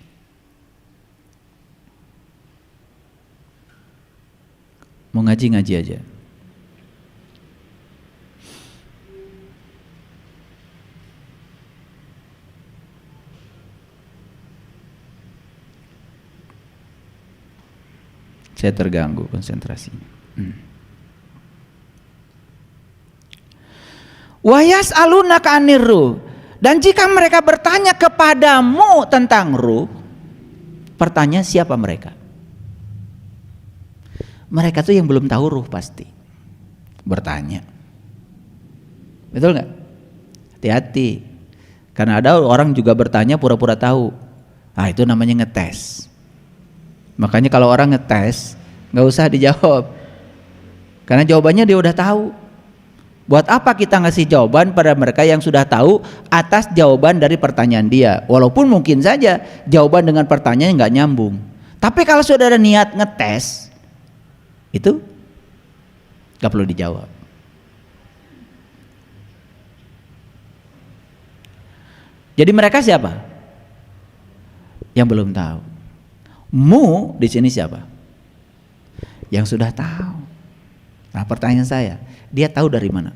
Mau ngaji-ngaji aja. Saya terganggu konsentrasinya. Wa yas'alunaka 'anir ruh. Dan jika mereka bertanya kepadamu tentang ruh, pertanyaan siapa mereka? Mereka tuh yang belum tahu ruh pasti bertanya. Betul nggak? Hati-hati. Karena ada orang juga bertanya pura-pura tahu. Ah, itu namanya ngetes. Makanya kalau orang ngetes nggak usah dijawab, karena jawabannya dia udah tahu. Buat apa kita ngasih jawaban pada mereka yang sudah tahu atas jawaban dari pertanyaan dia? Walaupun mungkin saja jawaban dengan pertanyaan nggak nyambung. Tapi kalau sudah ada niat ngetes, itu nggak perlu dijawab. Jadi mereka siapa? Yang belum tahu. Mu di sini siapa? Yang sudah tahu. Nah, pertanyaan saya, dia tahu dari mana?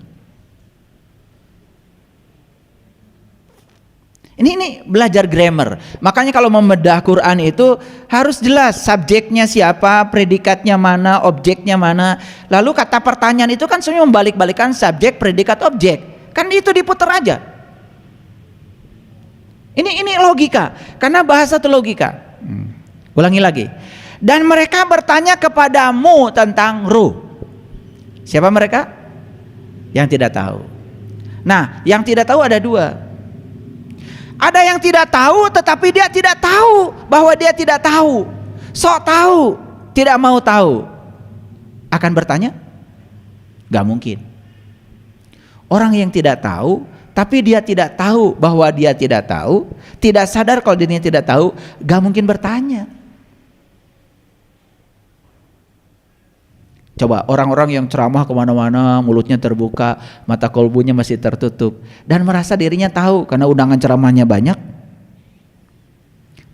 Ini belajar grammar. Makanya kalau membedah Quran itu harus jelas subjeknya siapa, predikatnya mana, objeknya mana. Lalu kata pertanyaan itu kan sebenarnya membalik-balikan subjek, predikat, objek. Kan itu diputar aja. Ini logika. Karena bahasa itu logika. Ulangi lagi. Dan mereka bertanya kepadamu tentang ruh. Siapa mereka? Yang tidak tahu. Nah, yang tidak tahu ada dua. Ada yang tidak tahu tetapi dia tidak tahu bahwa dia tidak tahu. Sok tahu, tidak mau tahu. Akan bertanya? Gak mungkin. Orang yang tidak tahu tapi dia tidak tahu bahwa dia tidak tahu, tidak sadar kalau dirinya tidak tahu, gak mungkin bertanya. Coba orang-orang yang ceramah kemana-mana, mulutnya terbuka, mata kolbunya masih tertutup, dan merasa dirinya tahu karena undangan ceramahnya banyak.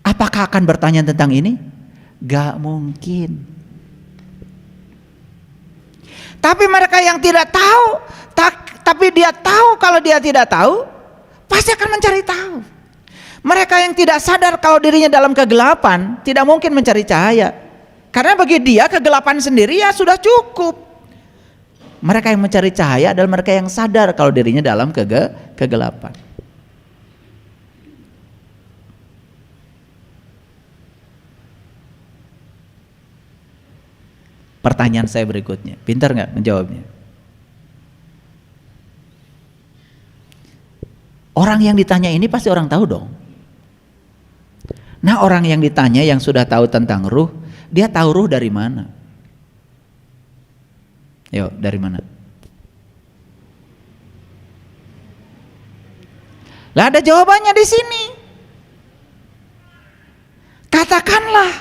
Apakah akan bertanya tentang ini? Gak mungkin. Tapi mereka yang tidak tahu, tapi dia tahu kalau dia tidak tahu, pasti akan mencari tahu. Mereka yang tidak sadar kalau dirinya dalam kegelapan, tidak mungkin mencari cahaya. Karena bagi dia kegelapan sendiri ya sudah cukup. Mereka yang mencari cahaya adalah mereka yang sadar kalau dirinya dalam kegelapan. Pertanyaan saya berikutnya, pintar nggak menjawabnya? Orang yang ditanya ini pasti orang tahu dong. Nah, orang yang ditanya yang sudah tahu tentang ruh, dia tahu ruh dari mana? Yuk, dari mana? Lah ada jawabannya di sini. Katakanlah,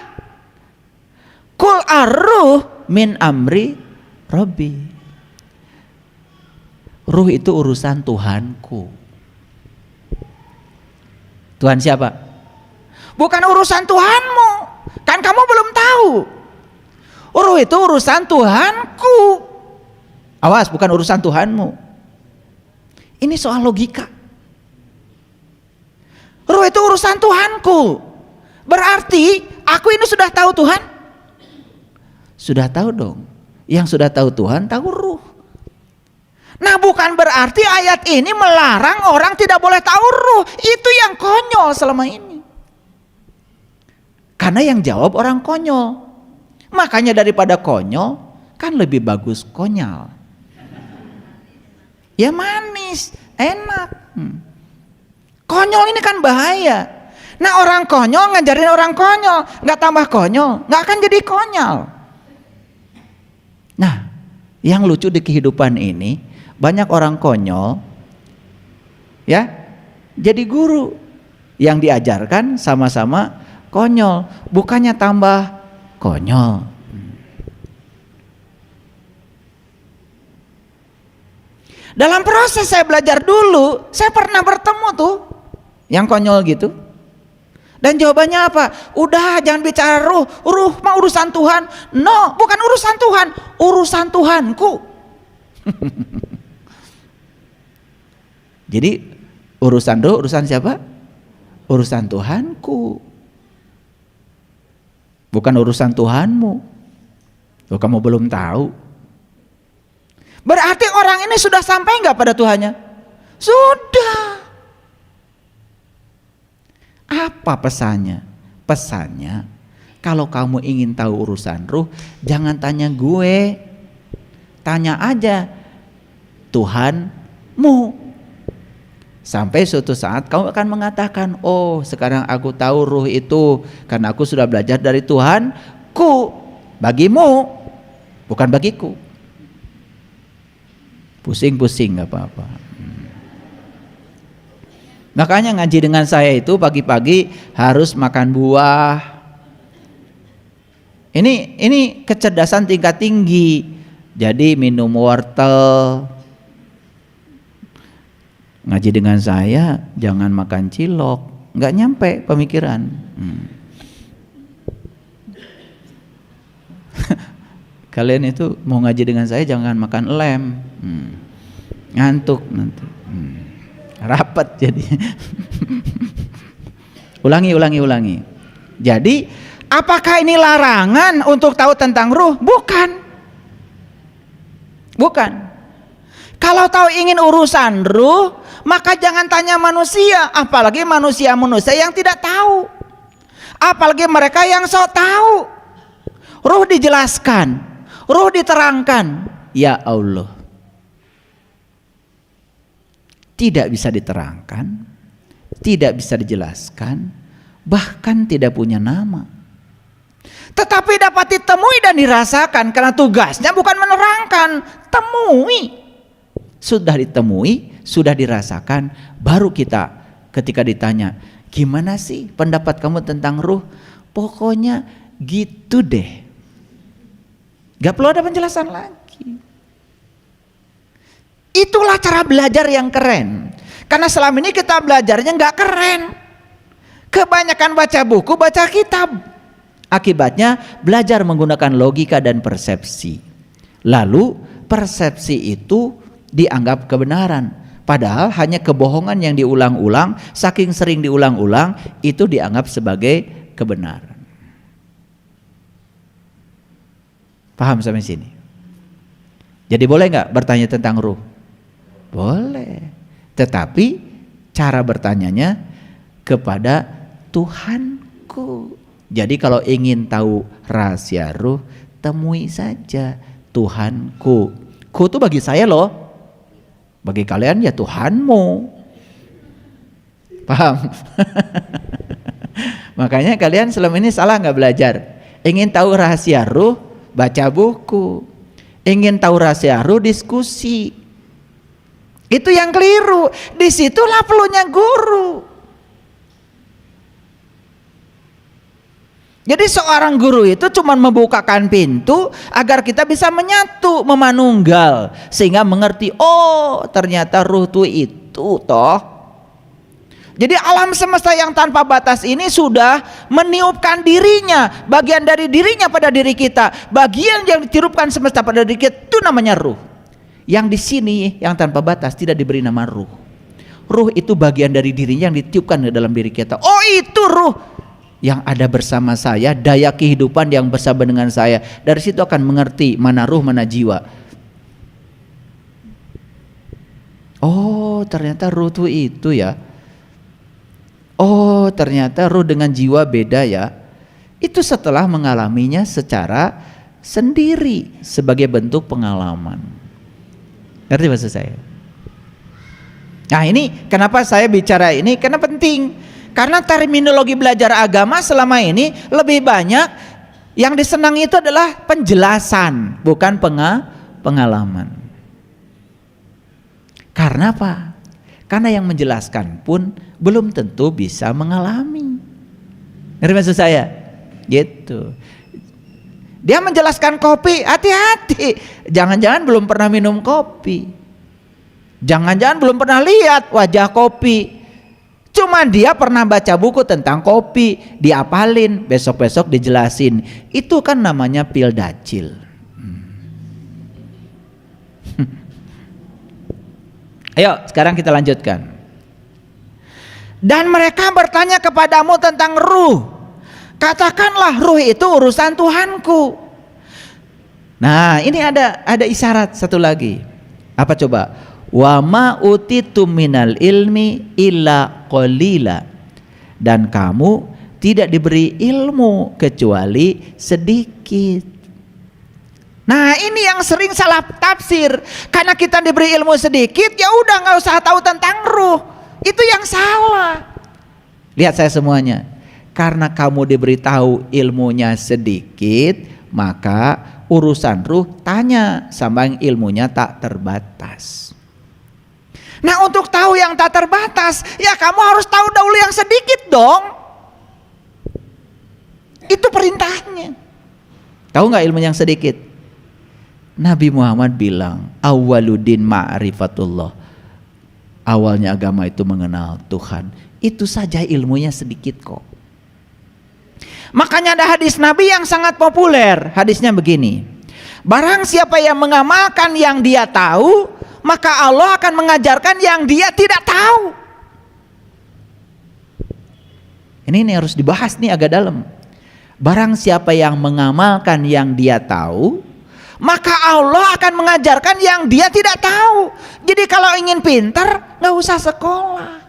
Qul ar-ruh min amri Rabbi. Ruh itu urusan Tuhanku. Tuhan siapa? Bukan urusan Tuhanmu. Kan kamu belum tahu. Ruh itu urusan Tuhanku. Awas, bukan urusan Tuhanmu. Ini soal logika. Ruh itu urusan Tuhanku. Berarti aku ini sudah tahu Tuhan? Sudah tahu dong. Yang sudah tahu Tuhan tahu ruh. Nah, bukan berarti ayat ini melarang orang tidak boleh tahu ruh. Itu yang konyol selama ini. Karena yang jawab orang konyol. Makanya daripada konyol, kan lebih bagus konyol. Ya manis, enak. Konyol ini kan bahaya. Nah, orang konyol ngajarin orang konyol, nggak tambah konyol, nggak akan jadi konyol. Nah, yang lucu di kehidupan ini, banyak orang konyol ya jadi guru, yang diajarkan sama-sama konyol, bukannya tambah konyol. Dalam proses saya belajar dulu, saya pernah bertemu tuh yang konyol gitu. Dan jawabannya apa? Udah, jangan bicara ruh mah urusan Tuhan. No, bukan urusan Tuhan, urusan Tuhanku. Jadi urusan ruh, urusan siapa? Urusan Tuhanku, bukan urusan Tuhanmu. Oh, kamu belum tahu. Berarti orang ini sudah sampai nggak pada Tuhannya? Sudah. Apa pesannya? Pesannya, kalau kamu ingin tahu urusan ruh, jangan tanya gue, tanya aja Tuhanmu. Sampai suatu saat kamu akan mengatakan, oh sekarang aku tahu ruh itu karena aku sudah belajar dari Tuhanku. Bagimu, bukan bagiku. Pusing-pusing gak apa-apa. Makanya ngaji dengan saya itu pagi-pagi harus makan buah. Ini kecerdasan tingkat tinggi. Jadi minum wortel. Ngaji dengan saya jangan makan cilok, nggak nyampe pemikiran. Kalian itu mau ngaji dengan saya jangan makan lem, ngantuk nanti, rapat jadi. ulangi. Jadi apakah ini larangan untuk tahu tentang ruh? Bukan. Kalau tahu ingin urusan ruh, maka jangan tanya manusia, apalagi manusia yang tidak tahu, apalagi mereka yang sok tahu. Ruh dijelaskan, ruh diterangkan. Ya Allah, tidak bisa diterangkan, tidak bisa dijelaskan, bahkan tidak punya nama. Tetapi dapat ditemui dan dirasakan, karena tugasnya bukan menerangkan, temui. Sudah ditemui, sudah dirasakan, baru kita ketika ditanya, gimana sih pendapat kamu tentang ruh? Pokoknya gitu deh. Gak perlu ada penjelasan lagi. Itulah cara belajar yang keren. Karena selama ini kita belajarnya gak keren. Kebanyakan baca buku, baca kitab. Akibatnya belajar menggunakan logika dan persepsi. Lalu persepsi itu dianggap kebenaran, padahal hanya kebohongan yang diulang-ulang, saking sering diulang-ulang itu dianggap sebagai kebenaran. Paham sampai sini? Jadi boleh nggak bertanya tentang ruh? Boleh, tetapi cara bertanyanya kepada Tuhanku. Jadi kalau ingin tahu rahasia ruh, temui saja Tuhanku. Ku itu bagi saya loh. Bagi kalian ya Tuhanmu. Paham? Makanya kalian selama ini salah nggak belajar. Ingin tahu rahasia ruh, baca buku. Ingin tahu rahasia ruh, diskusi. Itu yang keliru. Disitulah perlunya guru. Jadi seorang guru itu cuma membukakan pintu agar kita bisa menyatu, memanunggal, sehingga mengerti, oh ternyata ruh itu toh. Jadi alam semesta yang tanpa batas ini sudah meniupkan dirinya, bagian dari dirinya pada diri kita. Bagian yang ditiupkan semesta pada diri kita itu namanya ruh. Yang di sini yang tanpa batas tidak diberi nama ruh. Ruh itu bagian dari dirinya yang ditiupkan ke dalam diri kita. Oh itu ruh yang ada bersama saya, daya kehidupan yang bersama dengan saya. Dari situ akan mengerti mana ruh, mana jiwa. Oh ternyata ruh itu ya. Oh ternyata ruh dengan jiwa beda ya. Itu setelah mengalaminya secara sendiri sebagai bentuk pengalaman. Ngerti maksud saya? Nah ini kenapa saya bicara ini, karena penting. Karena terminologi belajar agama selama ini lebih banyak yang disenangi itu adalah penjelasan, bukan pengalaman. Karena apa? Karena yang menjelaskan pun belum tentu bisa mengalami. Ngerti maksud saya? Gitu. Dia menjelaskan kopi, hati-hati. Jangan-jangan belum pernah minum kopi. Jangan-jangan belum pernah lihat wajah kopi. Cuma dia pernah baca buku tentang kopi, diapalin, besok-besok dijelasin. Itu kan namanya pil dacil. Ayo sekarang kita lanjutkan. Dan mereka bertanya kepadamu tentang ruh. Katakanlah ruh itu urusan Tuhanku. Nah ini ada isyarat satu lagi. Apa coba? Wa ma utitum minal ilmi illa qalila. Dan kamu tidak diberi ilmu kecuali sedikit. Nah ini yang sering salah tafsir. Karena kita diberi ilmu sedikit, ya udah nggak usah tahu tentang ruh. Itu yang salah. Lihat saya semuanya. Karena kamu diberitahu ilmunya sedikit, maka urusan ruh tanya sama yang ilmunya tak terbatas. Nah untuk tahu yang tak terbatas, ya kamu harus tahu dahulu yang sedikit dong. Itu perintahnya. Tahu nggak ilmu yang sedikit? Nabi Muhammad bilang, awwaluddin ma'rifatullah. Awalnya agama itu mengenal Tuhan. Itu saja ilmunya sedikit kok. Makanya ada hadis Nabi yang sangat populer. Hadisnya begini. Barang siapa yang mengamalkan yang dia tahu, maka Allah akan mengajarkan yang dia tidak tahu. Ini harus dibahas nih agak dalam. Barang siapa yang mengamalkan yang dia tahu, maka Allah akan mengajarkan yang dia tidak tahu. Jadi kalau ingin pintar, gak usah sekolah.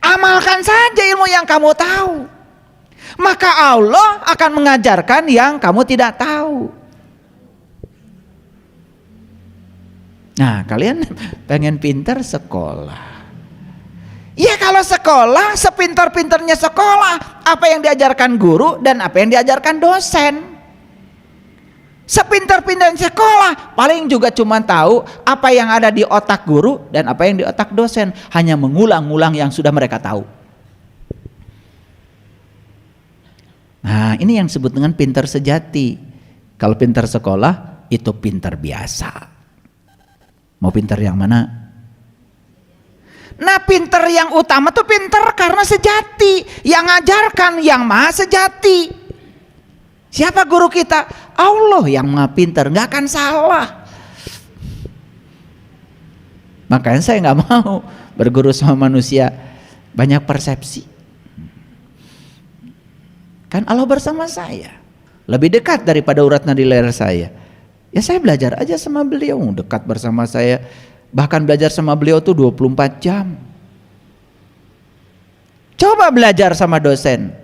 Amalkan saja ilmu yang kamu tahu. Maka Allah akan mengajarkan yang kamu tidak tahu. Nah, kalian pengen pintar sekolah. Ya kalau sekolah, sepintar-pintarnya sekolah, apa yang diajarkan guru dan apa yang diajarkan dosen. Sepintar-pintarnya sekolah, paling juga cuma tahu apa yang ada di otak guru dan apa yang di otak dosen. Hanya mengulang-ulang yang sudah mereka tahu. Nah ini yang disebut dengan pintar sejati. Kalau pintar sekolah, itu pintar biasa. Mau pintar yang mana? Nah pintar yang utama tuh pintar karena sejati. Yang ngajarkan yang maha sejati. Siapa guru kita? Allah yang maha pintar, nggak akan salah. Makanya saya nggak mau berguru sama manusia banyak persepsi. Kan Allah bersama saya, lebih dekat daripada urat nadi leher saya. Ya saya belajar aja sama beliau, dekat bersama saya. Bahkan belajar sama beliau tuh 24 jam. Coba belajar sama dosen.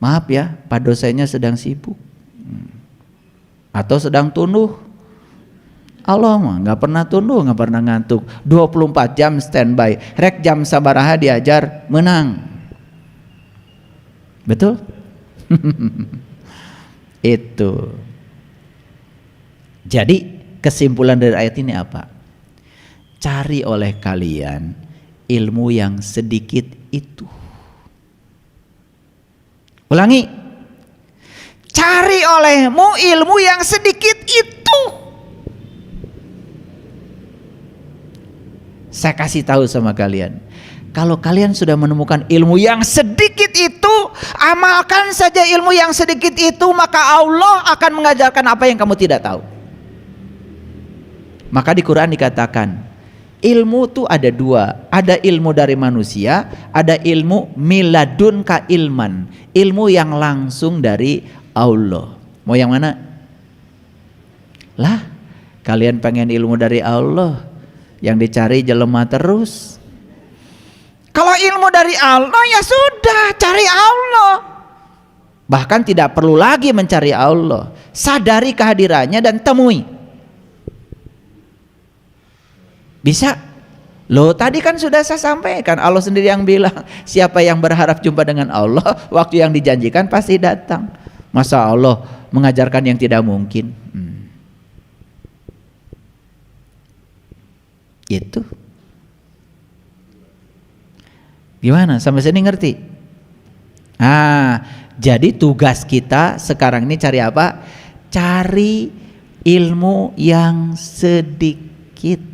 Maaf ya, Pak dosennya sedang sibuk atau sedang tunduh. Allah mah nggak pernah tunduh, nggak pernah ngantuk. 24 jam standby. Rek jam sabaraha diajar menang. Betul? Itu. Jadi kesimpulan dari ayat ini apa? Cari oleh kalian ilmu yang sedikit itu. Ulangi. Cari olehmu ilmu yang sedikit itu. Saya kasih tahu sama kalian. Kalau kalian sudah menemukan ilmu yang sedikit itu, amalkan saja ilmu yang sedikit itu, maka Allah akan mengajarkan apa yang kamu tidak tahu. Maka di Quran dikatakan, ilmu tuh ada dua. Ada ilmu dari manusia, ada ilmu miladun ka ilman. Ilmu yang langsung dari Allah. Mau yang mana? Lah, kalian pengen ilmu dari Allah, yang dicari jelema terus. Kalau ilmu dari Allah ya sudah, cari Allah. Bahkan tidak perlu lagi mencari Allah. Sadari kehadirannya dan temui. Bisa. Loh, tadi kan sudah saya sampaikan, Allah sendiri yang bilang, siapa yang berharap jumpa dengan Allah, waktu yang dijanjikan pasti datang. Masa Allah mengajarkan yang tidak mungkin? Itu. Gimana? Sampai sini ngerti? Jadi tugas kita sekarang ini cari apa? Cari ilmu yang sedikit.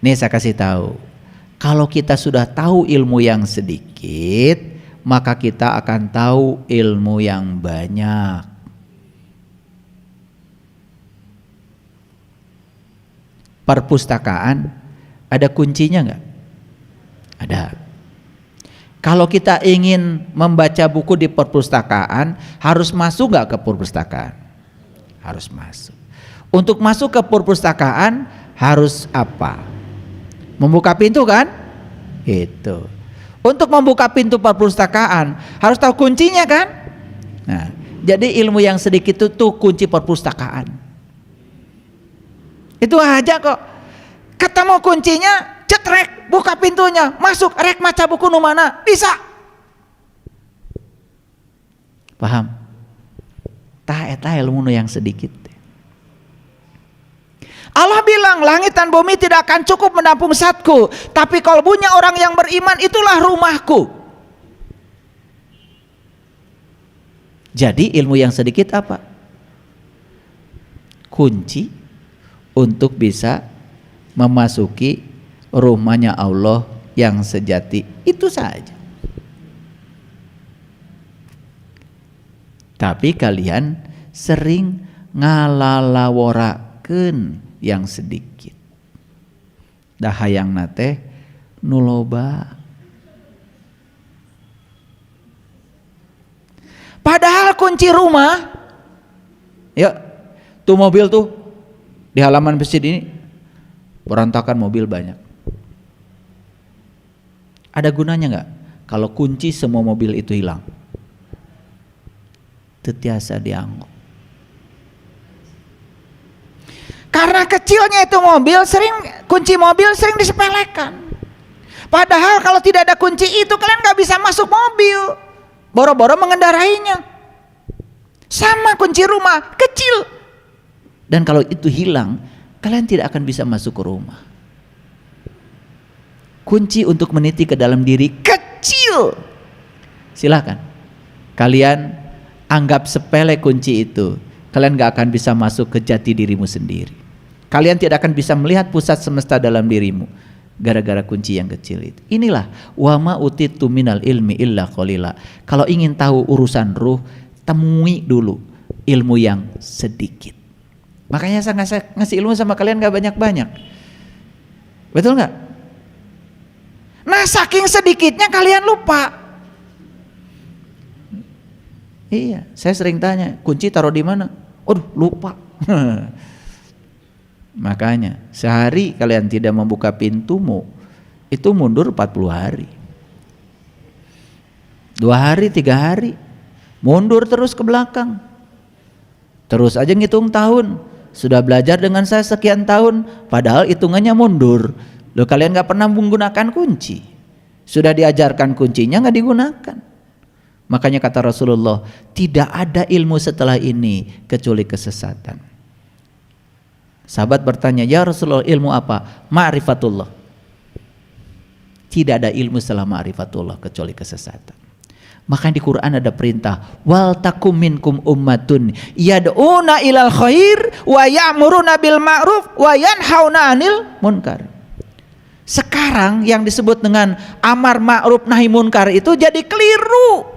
Nih saya kasih tahu, kalau kita sudah tahu ilmu yang sedikit, maka kita akan tahu ilmu yang banyak. Perpustakaan ada kuncinya nggak? Ada. Kalau kita ingin membaca buku di perpustakaan, harus masuk nggak ke perpustakaan? Harus masuk. Untuk masuk ke perpustakaan harus apa? Membuka pintu kan? Itu. Untuk membuka pintu perpustakaan harus tahu kuncinya kan? Nah, jadi ilmu yang sedikit itu tuh kunci perpustakaan. Itu aja kok. Ketemu kuncinya, cetrek, buka pintunya, masuk, rek maca buku nu mana, bisa. Paham? Tah eta ilmu nu yang sedikit. Allah bilang langit dan bumi tidak akan cukup menampung zatku, tapi kalbunya orang yang beriman itulah rumahku. Jadi ilmu yang sedikit apa? Kunci untuk bisa memasuki rumahnya Allah yang sejati. Itu saja. Tapi kalian sering ngalalaworakeun yang sedikit. Dahayang nate nuloba. Padahal kunci rumah, ya, tuh mobil tuh di halaman masjid ini berantakan mobil banyak. Ada gunanya nggak kalau kunci semua mobil itu hilang? Tetiasa dianggap. Karena kecilnya itu mobil, kunci mobil sering disepelekan. Padahal kalau tidak ada kunci itu kalian nggak bisa masuk mobil, boro-boro mengendarainya. Sama kunci rumah, kecil. Dan kalau itu hilang, kalian tidak akan bisa masuk ke rumah. Kunci untuk meniti ke dalam diri kecil. Silahkan kalian anggap sepele kunci itu, kalian gak akan bisa masuk ke jati dirimu sendiri. Kalian tidak akan bisa melihat pusat semesta dalam dirimu gara-gara kunci yang kecil itu. Inilah wama utitu minal ilmi illa qalila. Kalau ingin tahu urusan ruh, temui dulu ilmu yang sedikit. Makanya saya ngasih ilmu sama kalian gak banyak-banyak. Betul gak? Nah, saking sedikitnya kalian lupa. Iya, saya sering tanya, kunci taruh di mana? Aduh, lupa. Makanya sehari kalian tidak membuka pintumu, itu mundur 40 hari. 2 hari, 3 hari, mundur terus ke belakang. Terus aja ngitung tahun. Sudah belajar dengan saya sekian tahun, padahal hitungannya mundur. Loh, kalian gak pernah menggunakan kunci. Sudah diajarkan kuncinya gak digunakan. Makanya kata Rasulullah, tidak ada ilmu setelah ini kecuali kesesatan. Sahabat bertanya, ya Rasulullah, ilmu apa? Ma'rifatullah. Tidak ada ilmu setelah ma'rifatullah kecuali kesesatan. Maka di Quran ada perintah, wal takum minkum ummatun yad'una ilal khair wa ya'muruna bil ma'ruf wa yanhauna 'anil munkar. Sekarang yang disebut dengan amar ma'ruf nahi munkar itu jadi keliru.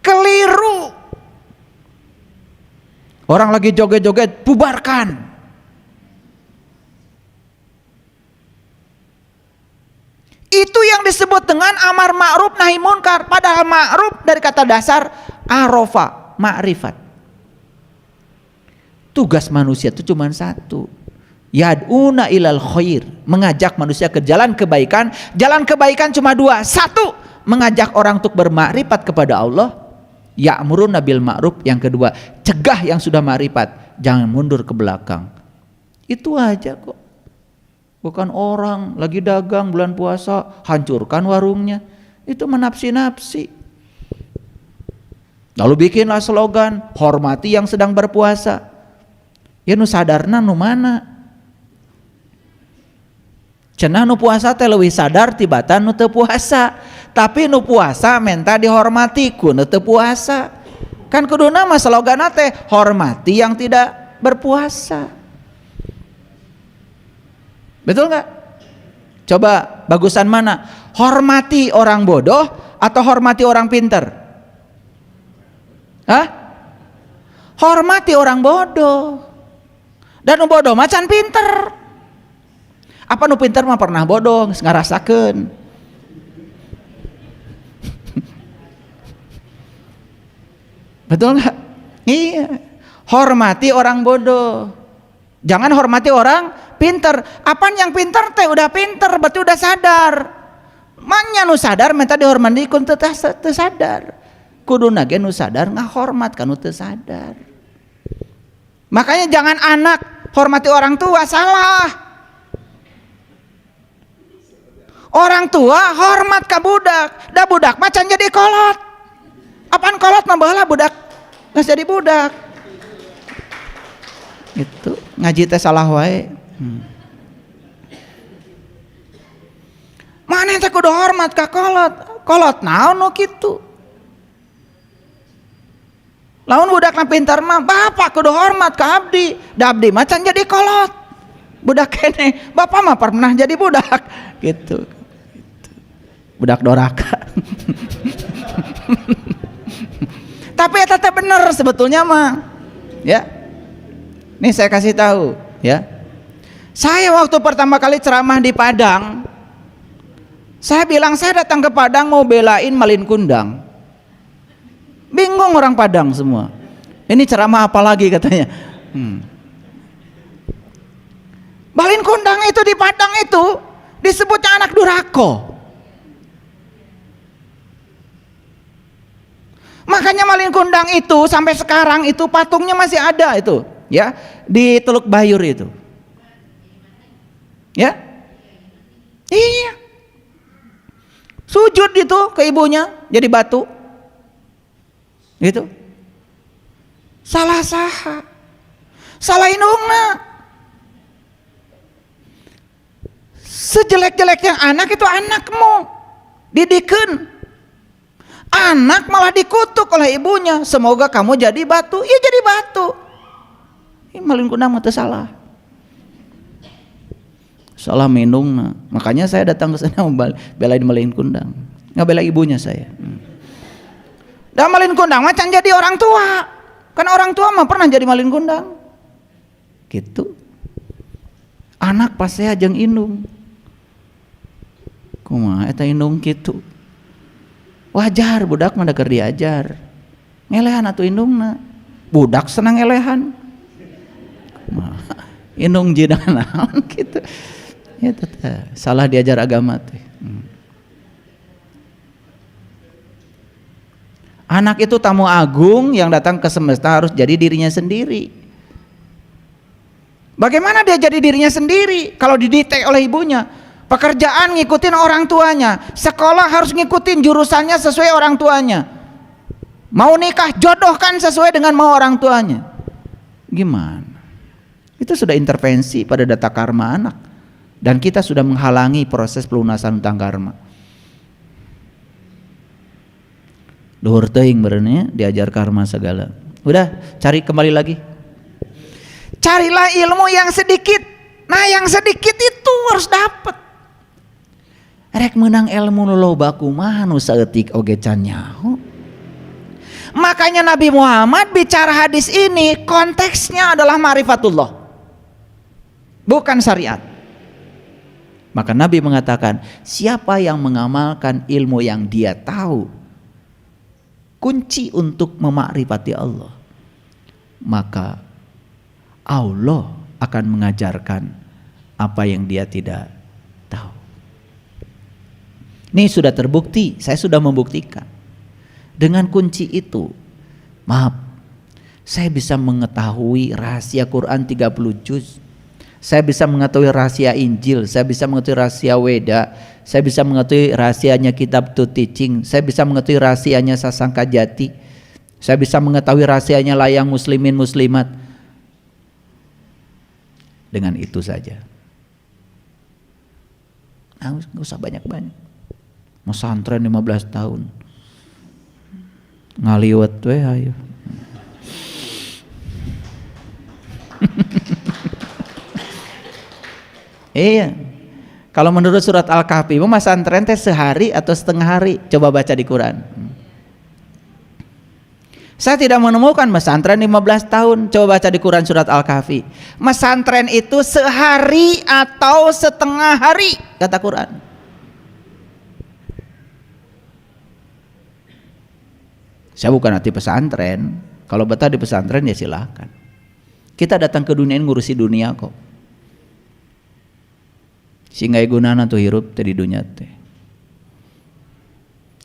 Keliru. Orang lagi joget-joget, bubarkan. Itu yang disebut dengan amar ma'ruf nahi munkar. Padahal ma'ruf dari kata dasar arofa, ma'rifat. Tugas manusia itu cuma satu, yad'una ilal khair, mengajak manusia ke jalan kebaikan. Jalan kebaikan cuma 2. 1, mengajak orang untuk bermakrifat kepada Allah, ya'muruna bil ma'ruf. Yang kedua, cegah yang sudah makrifat jangan mundur ke belakang. Itu aja kok. Bukan orang lagi dagang bulan puasa hancurkan warungnya. Itu menapsi-napsi. Lalu bikinlah slogan, hormati yang sedang berpuasa. Ya nu sadarna nu mana? Cenah nu puasa teh leuwih sadar tibatan nu teu puasa. Tapi nu puasa menta dihormati ku nu teu puasa. Kan kuduna mah sloganna teh hormati yang tidak berpuasa. Betul nggak? Coba bagusan mana? Hormati orang bodoh atau hormati orang pinter? Hah? Hormati orang bodoh. Dan nu bodoh macan pinter. Apa nu pinter mah pernah bodoh, ngarasakeun. Betul nggak? Iya. Hormati orang bodoh. Jangan hormati orang pinter. Apaan yang pinter teh udah pinter, berarti udah sadar. Manya nu sadar minta dihormati kun teu sadar. Kuduna ge nu sadar ngahormat kan nu teu sadar. Makanya jangan anak hormati orang tua, salah. Orang tua hormat ka budak, da budak macan jadi kolot. Apaan kolot mah baheula budak geus jadi budak. Itu ngaji teh salah wae. Mana teh kudu hormat ka kolot. Kolot naon nu kitu? Lamun budakna pintar mah bapak kudu hormat ka abdi. Da abdi macan jadi kolot. Budak kene, bapak mah pernah jadi budak. Gitu. Budak doraka. Tapi eta teh bener sebetulnya mah. Ya. Nih saya kasih tahu, ya. Saya waktu pertama kali ceramah di Padang, saya bilang saya datang ke Padang mau belain Malin Kundang. Bingung orang Padang semua. Ini ceramah apa lagi katanya? Malin Kundang itu di Padang itu disebutnya anak durhaka. Makanya Malin Kundang itu sampai sekarang itu patungnya masih ada itu, ya, di Teluk Bayur itu. Ya? Iya. Sujud itu ke ibunya jadi batu. Gitu. Salah saha. Salah indungna. Sejelek-jeleknya anak itu anakmu. Didikeun. Anak malah dikutuk oleh ibunya. Semoga kamu jadi batu. Iya jadi batu. Ini Malin Kundang mah teu salah. Salah minungna. Makanya saya datang ke sana belain Malin Kundang. Nggak bela ibunya saya. Dan Malin Kundang macan jadi orang tua. Kan orang tua mah pernah jadi Malin Kundang. Gitu. Anak pas saya jeung indung. Kumaha eta indung kitu. Wajar budak mah keur diajar. Ngelehan atuh indungna. Budak senang ngelehan. Indung jidang naon kitu. Ya teh salah diajar agama teh. Anak itu tamu agung yang datang ke semesta harus jadi dirinya sendiri. Bagaimana dia jadi dirinya sendiri kalau dididik oleh ibunya? Pekerjaan ngikutin orang tuanya, sekolah harus ngikutin jurusannya sesuai orang tuanya. Mau nikah jodohkan sesuai dengan mau orang tuanya. Gimana? Itu sudah intervensi pada data karma anak. Dan kita sudah menghalangi proses pelunasan hutang karma. Luhur teuing berennya diajar karma segala. Udah, cari kembali lagi. Carilah ilmu yang sedikit. Nah, yang sedikit itu harus dapat. Rek menang ilmu nu loba kumaha nu saeutik oge can nyaho. Makanya Nabi Muhammad bicara hadis ini konteksnya adalah ma'rifatullah. Bukan syariat. Maka Nabi mengatakan, siapa yang mengamalkan ilmu yang dia tahu, kunci untuk memakrifati Allah, maka Allah akan mengajarkan apa yang dia tidak tahu. Ini sudah terbukti, saya sudah membuktikan. Dengan kunci itu, maaf, Saya bisa mengetahui rahasia Quran 30 juz. Saya bisa mengetahui rahasia Injil, saya bisa mengetahui rahasia Weda, saya bisa mengetahui rahasianya kitab To Teaching, saya bisa mengetahui rahasianya Sasangka Jati, saya bisa mengetahui rahasianya Layang Muslimin Muslimat. Dengan itu saja. Nah, gak usah banyak-banyak. Mau santren 15 tahun. Ngaliwet we ayo. Iya. Kalau menurut surat Al-Kahfi, mau pesantren teh sehari atau setengah hari? Coba baca di Quran. Saya tidak menemukan pesantren 15 tahun. Coba baca di Quran surat Al-Kahfi. Pesantren itu sehari atau setengah hari, kata Quran. Saya bukan anti pesantren. Kalau betah di pesantren ya silahkan. Kita datang ke dunia ini ngurusi dunia kok. Sehingga gunana tuh hirup teh di dunia teh.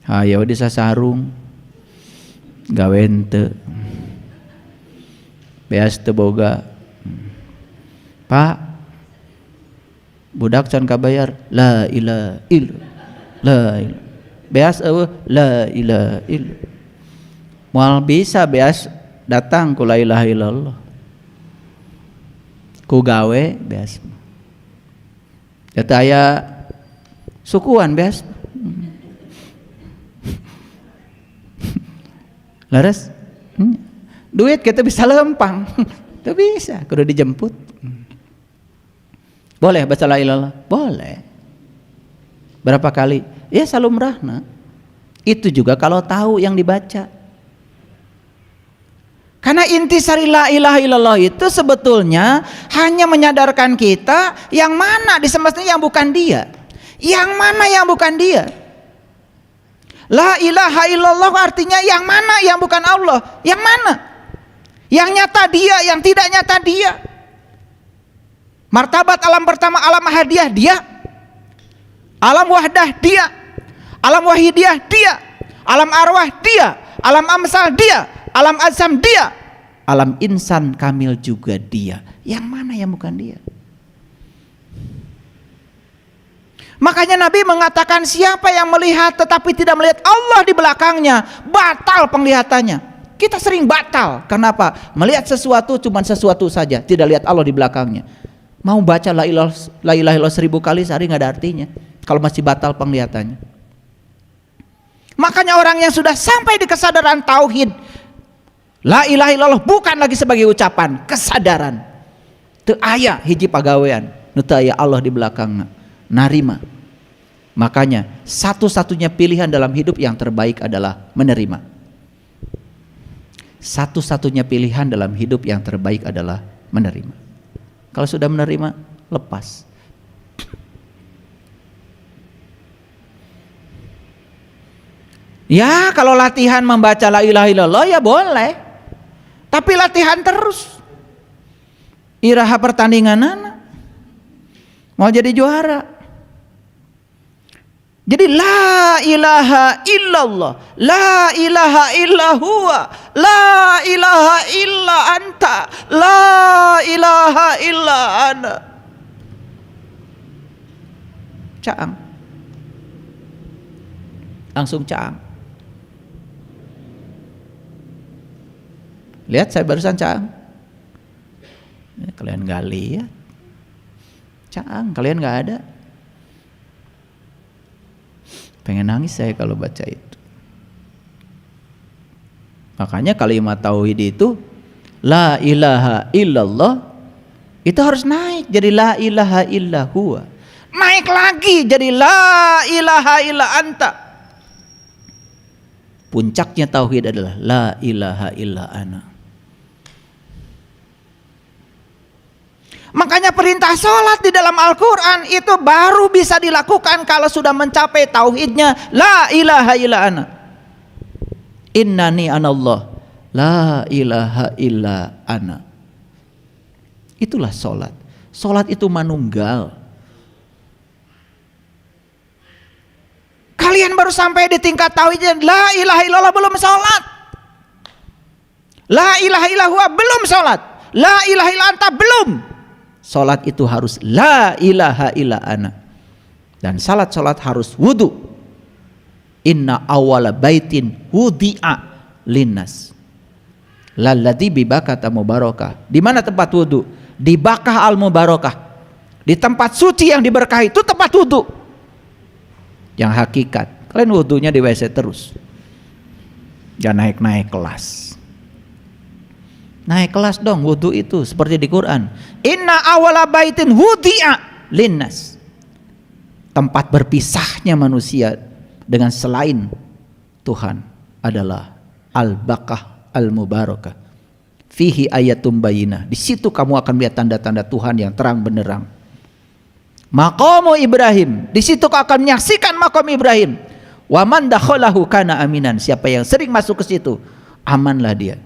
Hayo di sasarung gawe henteu. Beas teu boga. Pak, budak can kabayar la ilaha illallah. La ilaha. Beas eueuh la ilaha illallah. Moal bisa beas datang ku la ilaha illallah. Ku gawe beas. Kata aya sukuan beas. Laras duit kita bisa lempang. Itu bisa, kudu dijemput. Boleh baca la ilaha illallah? Boleh. Berapa kali? Ya salumrahna. Itu juga kalau tahu yang dibaca. Karena intisari la ilaha illallah itu sebetulnya hanya menyadarkan kita yang mana di semestinya yang bukan dia. Yang mana yang bukan dia. La ilaha illallah artinya yang mana yang bukan Allah. Yang mana? Yang nyata dia, yang tidak nyata dia. Martabat alam pertama, alam ahadiyah dia. Alam wahdah dia. Alam wahidiyah dia. Alam arwah dia. Alam amsal dia. Alam azam dia, alam insan kamil juga dia. Yang mana yang bukan dia? Makanya Nabi mengatakan siapa yang melihat tetapi tidak melihat Allah di belakangnya, batal penglihatannya. Kita sering batal. Kenapa? Melihat sesuatu cuma sesuatu saja, tidak lihat Allah di belakangnya. Mau baca la ilaha illallah 1000 kali sehari nggak ada artinya kalau masih batal penglihatannya. Makanya orang yang sudah sampai di kesadaran tauhid, la ilaha illallah bukan lagi sebagai ucapan, kesadaran. Teu aya hiji pagawean nu teu aya Allah di belakangna, narima. Makanya satu-satunya pilihan dalam hidup yang terbaik adalah menerima. Satu-satunya pilihan dalam hidup yang terbaik adalah menerima. Kalau sudah menerima, lepas. Ya kalau latihan membaca la ilaha illallah ya boleh. Tapi latihan terus. Iraha pertandingan anak. Mau jadi juara. Jadi la ilaha illallah, la ilaha illa huwa, la ilaha illa anta, la ilaha illa ana. Caang. Langsung caang. Lihat saya barusan caang. Kalian gak lihat. Caang, kalian gak ada. Pengen nangis saya kalau baca itu. Makanya kalimat tauhid itu la ilaha illallah itu harus naik jadi la ilaha illa huwa. Naik lagi jadi la ilaha illa anta. Puncaknya tauhid adalah la ilaha illa ana. Makanya perintah sholat di dalam Al-Quran itu baru bisa dilakukan kalau sudah mencapai tauhidnya la ilaha illa ana. Innani anallah la ilaha illa ana. Itulah sholat. Sholat itu manunggal. Kalian baru sampai di tingkat tauhidnya la ilaha illallah belum sholat. La ilaha illallah belum sholat. La ilaha illa anta belum. Sholat itu harus la ilaha illa ana. Dan sholat harus wudu. Inna awwala baitin wudi'a linnas lalladzi bibakata mubarakah. Di mana tempat wudu? Di Bakah al Mubarakah. Di tempat suci yang diberkahi itu tempat wudu. Yang hakikat, kalian wudunya di WC terus. Jangan naik kelas. Naik kelas dong wudu itu seperti di Quran. Inna awwala baitin wudi'a linnas. Tempat berpisahnya manusia dengan selain Tuhan adalah Al-Bakah Al-Mubarakah. Fihi ayatum bayyinah. Di situ kamu akan lihat tanda-tanda Tuhan yang terang benderang. Maqamu Ibrahim. Di situ kau akan menyaksikan maqam Ibrahim. Wa man dakhalahu kana aminan. Siapa yang sering masuk ke situ, amanlah dia.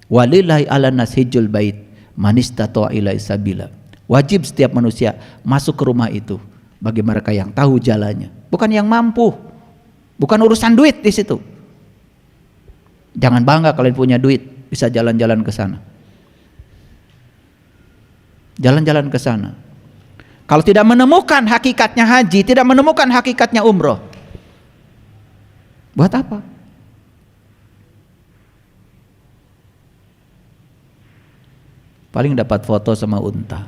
Walillahi 'alan nas hijjul bait man istata'a ilaihi sabila. Wajib setiap manusia masuk ke rumah itu bagi mereka yang tahu jalannya, bukan yang mampu. Bukan urusan duit di situ. Jangan bangga kalian punya duit, bisa jalan-jalan ke sana. Jalan-jalan ke sana. Kalau tidak menemukan hakikatnya haji, tidak menemukan hakikatnya umroh, buat apa? Paling dapat foto sama unta.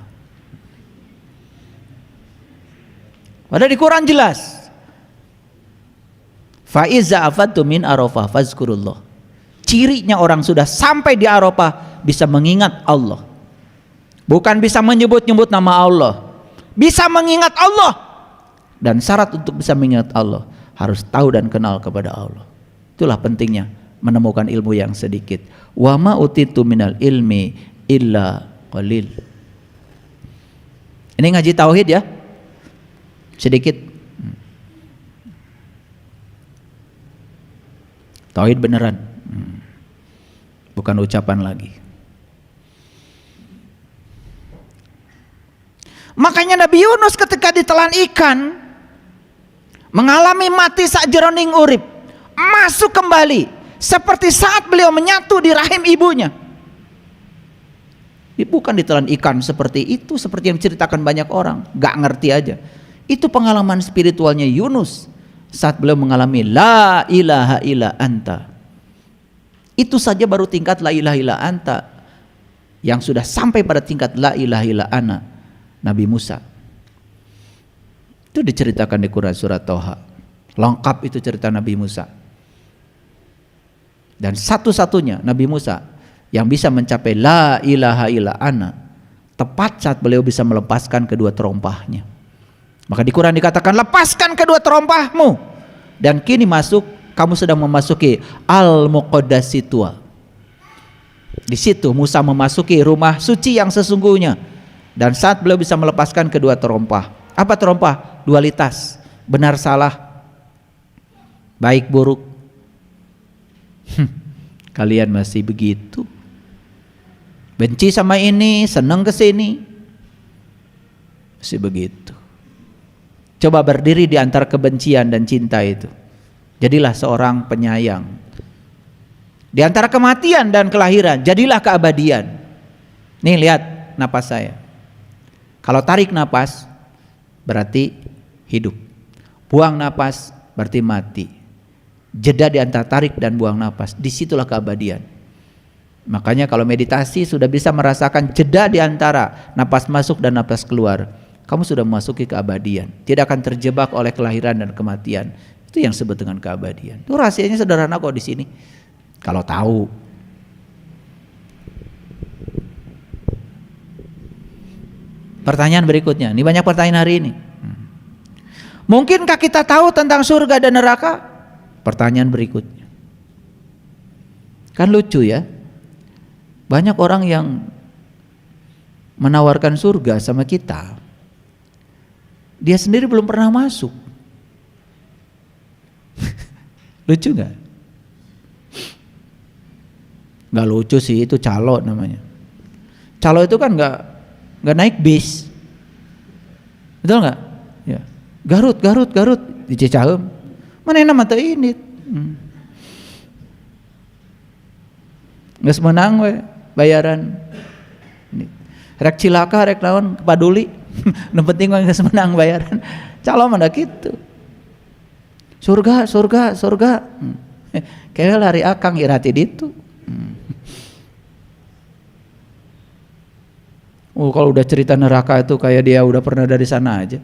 Padahal di Quran jelas. Fa iza afadtum min Arafah fazkurullah. Cirinya orang sudah sampai di Arafah bisa mengingat Allah. Bukan bisa menyebut-nyebut nama Allah. Bisa mengingat Allah. Dan syarat untuk bisa mengingat Allah harus tahu dan kenal kepada Allah. Itulah pentingnya menemukan ilmu yang sedikit. Wa ma utitu minal ilmi illa qalil. Ini ngaji tauhid ya. Sedikit. Tauhid beneran. Bukan ucapan lagi. Makanya Nabi Yunus ketika ditelan ikan mengalami mati sak jeroning urip, masuk kembali seperti saat beliau menyatu di rahim ibunya. Bukan ditelan ikan seperti itu, seperti yang diceritakan banyak orang, gak ngerti aja. Itu pengalaman spiritualnya Yunus saat beliau mengalami la ilaha illa anta. Itu saja baru tingkat la ilaha illa anta. Yang sudah sampai pada tingkat la ilaha illa ana, Nabi Musa. Itu diceritakan di Quran surat Toha. Lengkap itu cerita Nabi Musa. Dan satu-satunya Nabi Musa yang bisa mencapai la ilaha illa ana tepat saat beliau bisa melepaskan kedua terompahnya. Maka di Quran dikatakan lepaskan kedua terompahmu dan kini kamu sedang memasuki al-muqaddasitua. Di situ Musa memasuki rumah suci yang sesungguhnya. Dan saat beliau bisa melepaskan kedua terompah. Apa terompah? Dualitas, benar salah, baik buruk. Kalian masih begitu. Benci sama ini, senang ke sini. Masih begitu. Coba berdiri di antara kebencian dan cinta itu. Jadilah seorang penyayang. Di antara kematian dan kelahiran, jadilah keabadian. Nih lihat napas saya. Kalau tarik napas berarti hidup. Buang napas berarti mati. Jeda di antara tarik dan buang napas, disitulah keabadian. Makanya kalau meditasi sudah bisa merasakan jeda di antara napas masuk dan napas keluar, kamu sudah memasuki keabadian. Tidak akan terjebak oleh kelahiran dan kematian. Itu yang disebut dengan keabadian. Itu rahasianya sederhana kok di sini. Kalau tahu. Pertanyaan berikutnya, ini banyak pertanyaan hari ini. Mungkinkah kita tahu tentang surga dan neraka? Pertanyaan berikutnya. Kan lucu ya. Banyak orang yang menawarkan surga sama kita. Dia sendiri belum pernah masuk. Lucu gak? Gak lucu sih, itu calo namanya. Calo itu kan gak naik bis. Betul gak? Ya. Garut di Cicahem. Mana yang nama ini? Geus menang we bayaran. Rek cilaka rek naon paduli. Nu penting mah geus menang bayaran. Calon mah kitu. Surga. Kayak lari akang irati ditu. Oh, kalau udah cerita neraka itu kayak dia udah pernah dari sana aja.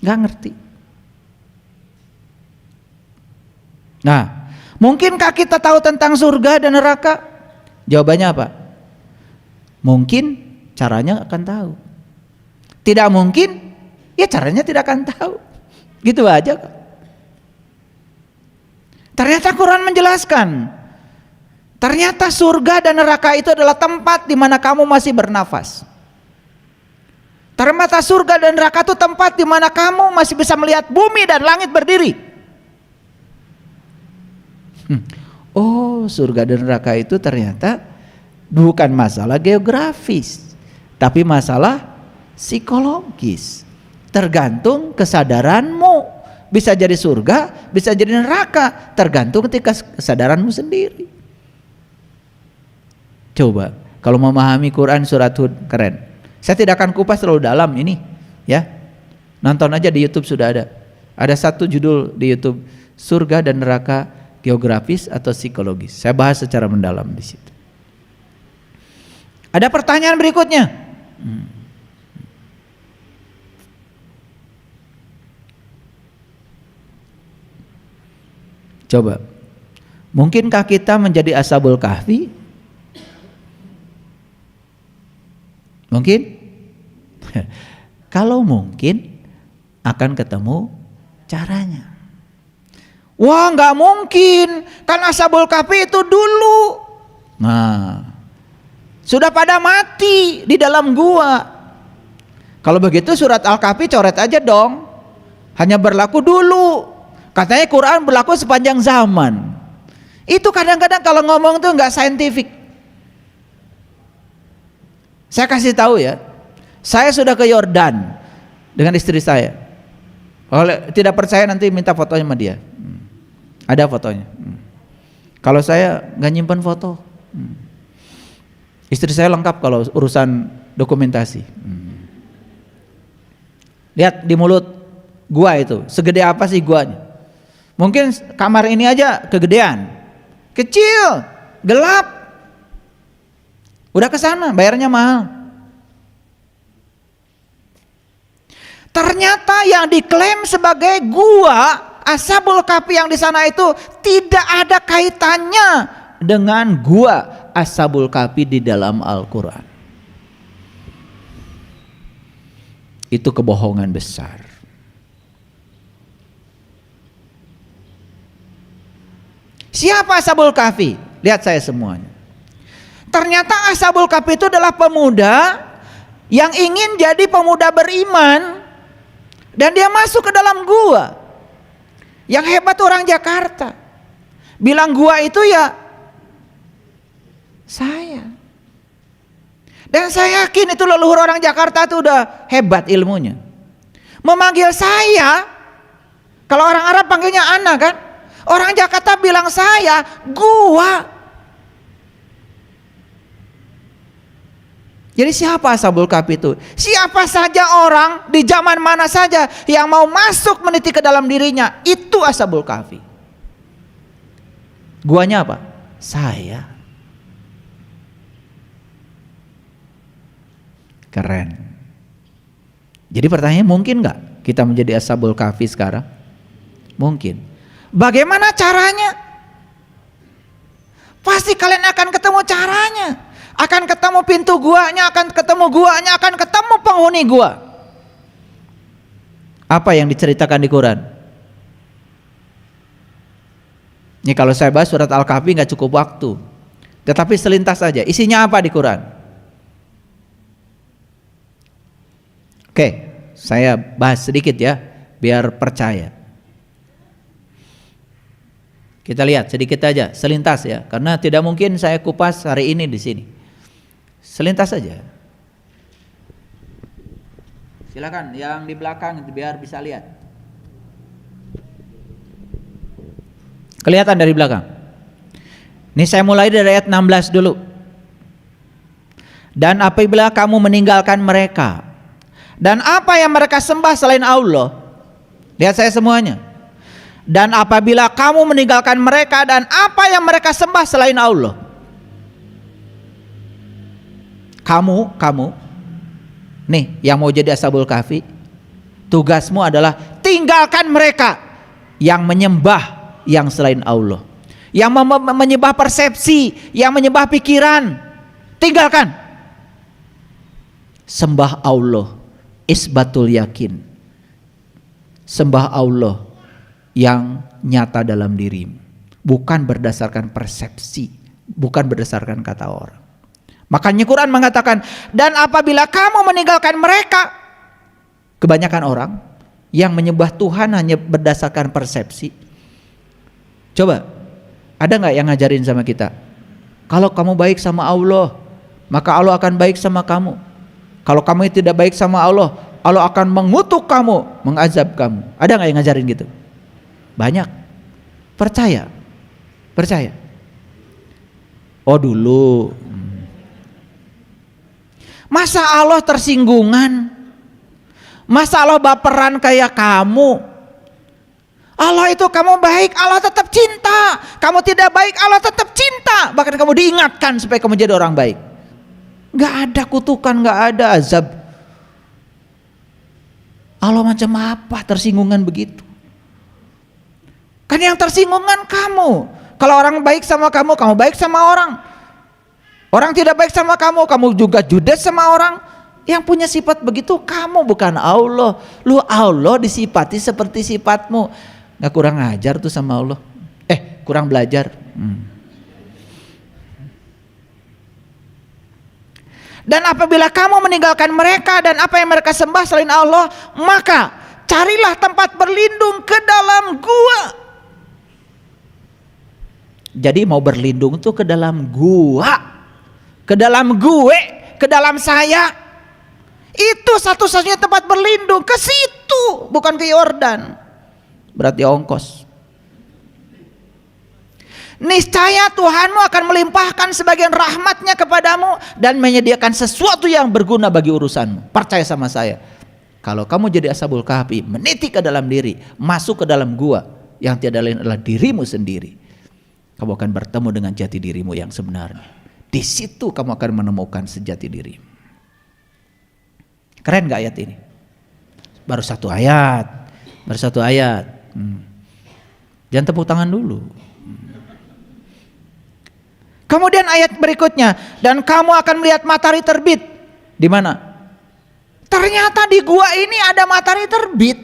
Nggak ngerti. Nah, mungkinkah kita tahu tentang surga dan neraka? Jawabannya apa? Mungkin, caranya akan tahu. Tidak mungkin, ya caranya tidak akan tahu. Gitu aja kok. Ternyata Quran menjelaskan, ternyata surga dan neraka itu adalah tempat di mana kamu masih bernafas. Ternyata surga dan neraka itu tempat di mana kamu masih bisa melihat bumi dan langit berdiri. Oh, surga dan neraka itu ternyata bukan masalah geografis, tapi masalah psikologis. Tergantung kesadaranmu. Bisa jadi surga, bisa jadi neraka, tergantung ketika kesadaranmu sendiri. Coba kalau memahami Quran surat Hud, keren. Saya tidak akan kupas terlalu dalam ini, ya. Nonton aja di YouTube sudah ada. Ada satu judul di YouTube, surga dan neraka geografis atau psikologis. Saya bahas secara mendalam di situ. Ada pertanyaan berikutnya. Coba, mungkinkah kita menjadi Ashabul Kahfi? Mungkin? Kalau mungkin, akan ketemu caranya. Wah, nggak mungkin, kan Ashabul Kahfi itu dulu. Nah, sudah pada mati di dalam gua. Kalau begitu surat Al-Kahfi coret aja dong. Hanya berlaku dulu. Katanya Quran berlaku sepanjang zaman. Itu kadang-kadang kalau ngomong tuh nggak saintifik. Saya kasih tahu ya, saya sudah ke Yordan dengan istri saya. Kalau tidak percaya nanti minta fotonya sama dia. Ada fotonya. Kalau saya nggak nyimpan foto. Istri saya lengkap kalau urusan dokumentasi. Lihat di mulut gua itu, segede apa sih guanya? Mungkin kamar ini aja kegedean, kecil, gelap. Udah ke sana, bayarnya mahal. Ternyata yang diklaim sebagai gua Ashabul Kahfi yang di sana itu tidak ada kaitannya dengan gua Ashabul Kahfi di dalam Al-Quran. Itu kebohongan besar. Siapa Ashabul Kahfi? Lihat saya semuanya. Ternyata Ashabul Kahfi itu adalah pemuda yang ingin jadi pemuda beriman, dan dia masuk ke dalam gua. Yang hebat orang Jakarta bilang gua itu ya saya. Dan saya yakin itu leluhur orang Jakarta itu udah hebat ilmunya. Memanggil saya, kalau orang Arab panggilnya ana kan? Orang Jakarta bilang saya, gua. Jadi siapa Ashabul Kahfi itu? Siapa saja orang di zaman mana saja yang mau masuk meniti ke dalam dirinya, itu Ashabul Kahfi. Guanya apa? Saya. Keren. Jadi pertanyaannya, mungkin nggak kita menjadi Ashabul Kahfi sekarang? Mungkin. Bagaimana caranya? Pasti kalian akan ketemu caranya. Akan ketemu pintu guanya, akan ketemu guanya, akan ketemu penghuni gua. Apa yang diceritakan di Quran? Ini kalau saya bahas surat Al-Kahfi nggak cukup waktu. Tetapi selintas saja. Isinya apa di Quran? Oke, saya bahas sedikit ya, biar percaya. Kita lihat sedikit aja, selintas ya, karena tidak mungkin saya kupas hari ini di sini. Selintas saja. Silakan yang di belakang biar bisa lihat. Kelihatan dari belakang. Ini saya mulai dari ayat 16 dulu. Dan apabila kamu meninggalkan mereka, dan apa yang mereka sembah selain Allah. Lihat saya semuanya. Dan apabila kamu meninggalkan mereka dan apa yang mereka sembah selain Allah. Kamu nih yang mau jadi Ashabul Kahfi, tugasmu adalah tinggalkan mereka yang menyembah yang selain Allah, yang menyembah persepsi, yang menyembah pikiran. Tinggalkan. Sembah Allah, isbatul yakin. Sembah Allah yang nyata dalam dirimu, bukan berdasarkan persepsi, bukan berdasarkan kata orang. Makanya Quran mengatakan, dan apabila kamu meninggalkan mereka, kebanyakan orang yang menyembah Tuhan hanya berdasarkan persepsi. Coba, ada nggak yang ngajarin sama kita? Kalau kamu baik sama Allah, maka Allah akan baik sama kamu. Kalau kamu tidak baik sama Allah, Allah akan mengutuk kamu, mengazab kamu. Ada nggak yang ngajarin gitu? Banyak. Percaya. Oh dulu. Masa Allah tersinggungan? Masa Allah baperan kayak kamu? Allah itu kamu baik, Allah tetap cinta. Kamu tidak baik, Allah tetap cinta. Bahkan kamu diingatkan supaya kamu jadi orang baik. Gak ada kutukan, gak ada azab. Allah macam apa tersinggungan begitu? Kan yang tersinggungan kamu. Kalau orang baik sama kamu, kamu baik sama orang. Orang tidak baik sama kamu, kamu juga judes sama orang. Yang punya sifat begitu kamu, bukan Allah. Lu Allah disifati seperti sifatmu. Gak kurang ajar tuh sama Allah. Kurang belajar. Dan apabila kamu meninggalkan mereka dan apa yang mereka sembah selain Allah, maka carilah tempat berlindung ke dalam gua. Jadi mau berlindung tuh ke dalam gua, ke dalam gue, ke dalam saya. Itu satu-satunya tempat berlindung, ke situ, bukan ke Yordan. Berarti ongkos. Niscaya Tuhanmu akan melimpahkan sebagian rahmatnya kepadamu dan menyediakan sesuatu yang berguna bagi urusanmu. Percaya sama saya. Kalau kamu jadi Ashabul Kahfi, meniti ke dalam diri, masuk ke dalam gua yang tiada lain adalah dirimu sendiri. Kamu akan bertemu dengan jati dirimu yang sebenarnya. Di situ kamu akan menemukan sejati dirimu. Keren gak ayat ini? Baru satu ayat. Jangan tepuk tangan dulu. Kemudian ayat berikutnya, dan kamu akan melihat matahari terbit. Di mana? Ternyata di gua ini ada matahari terbit.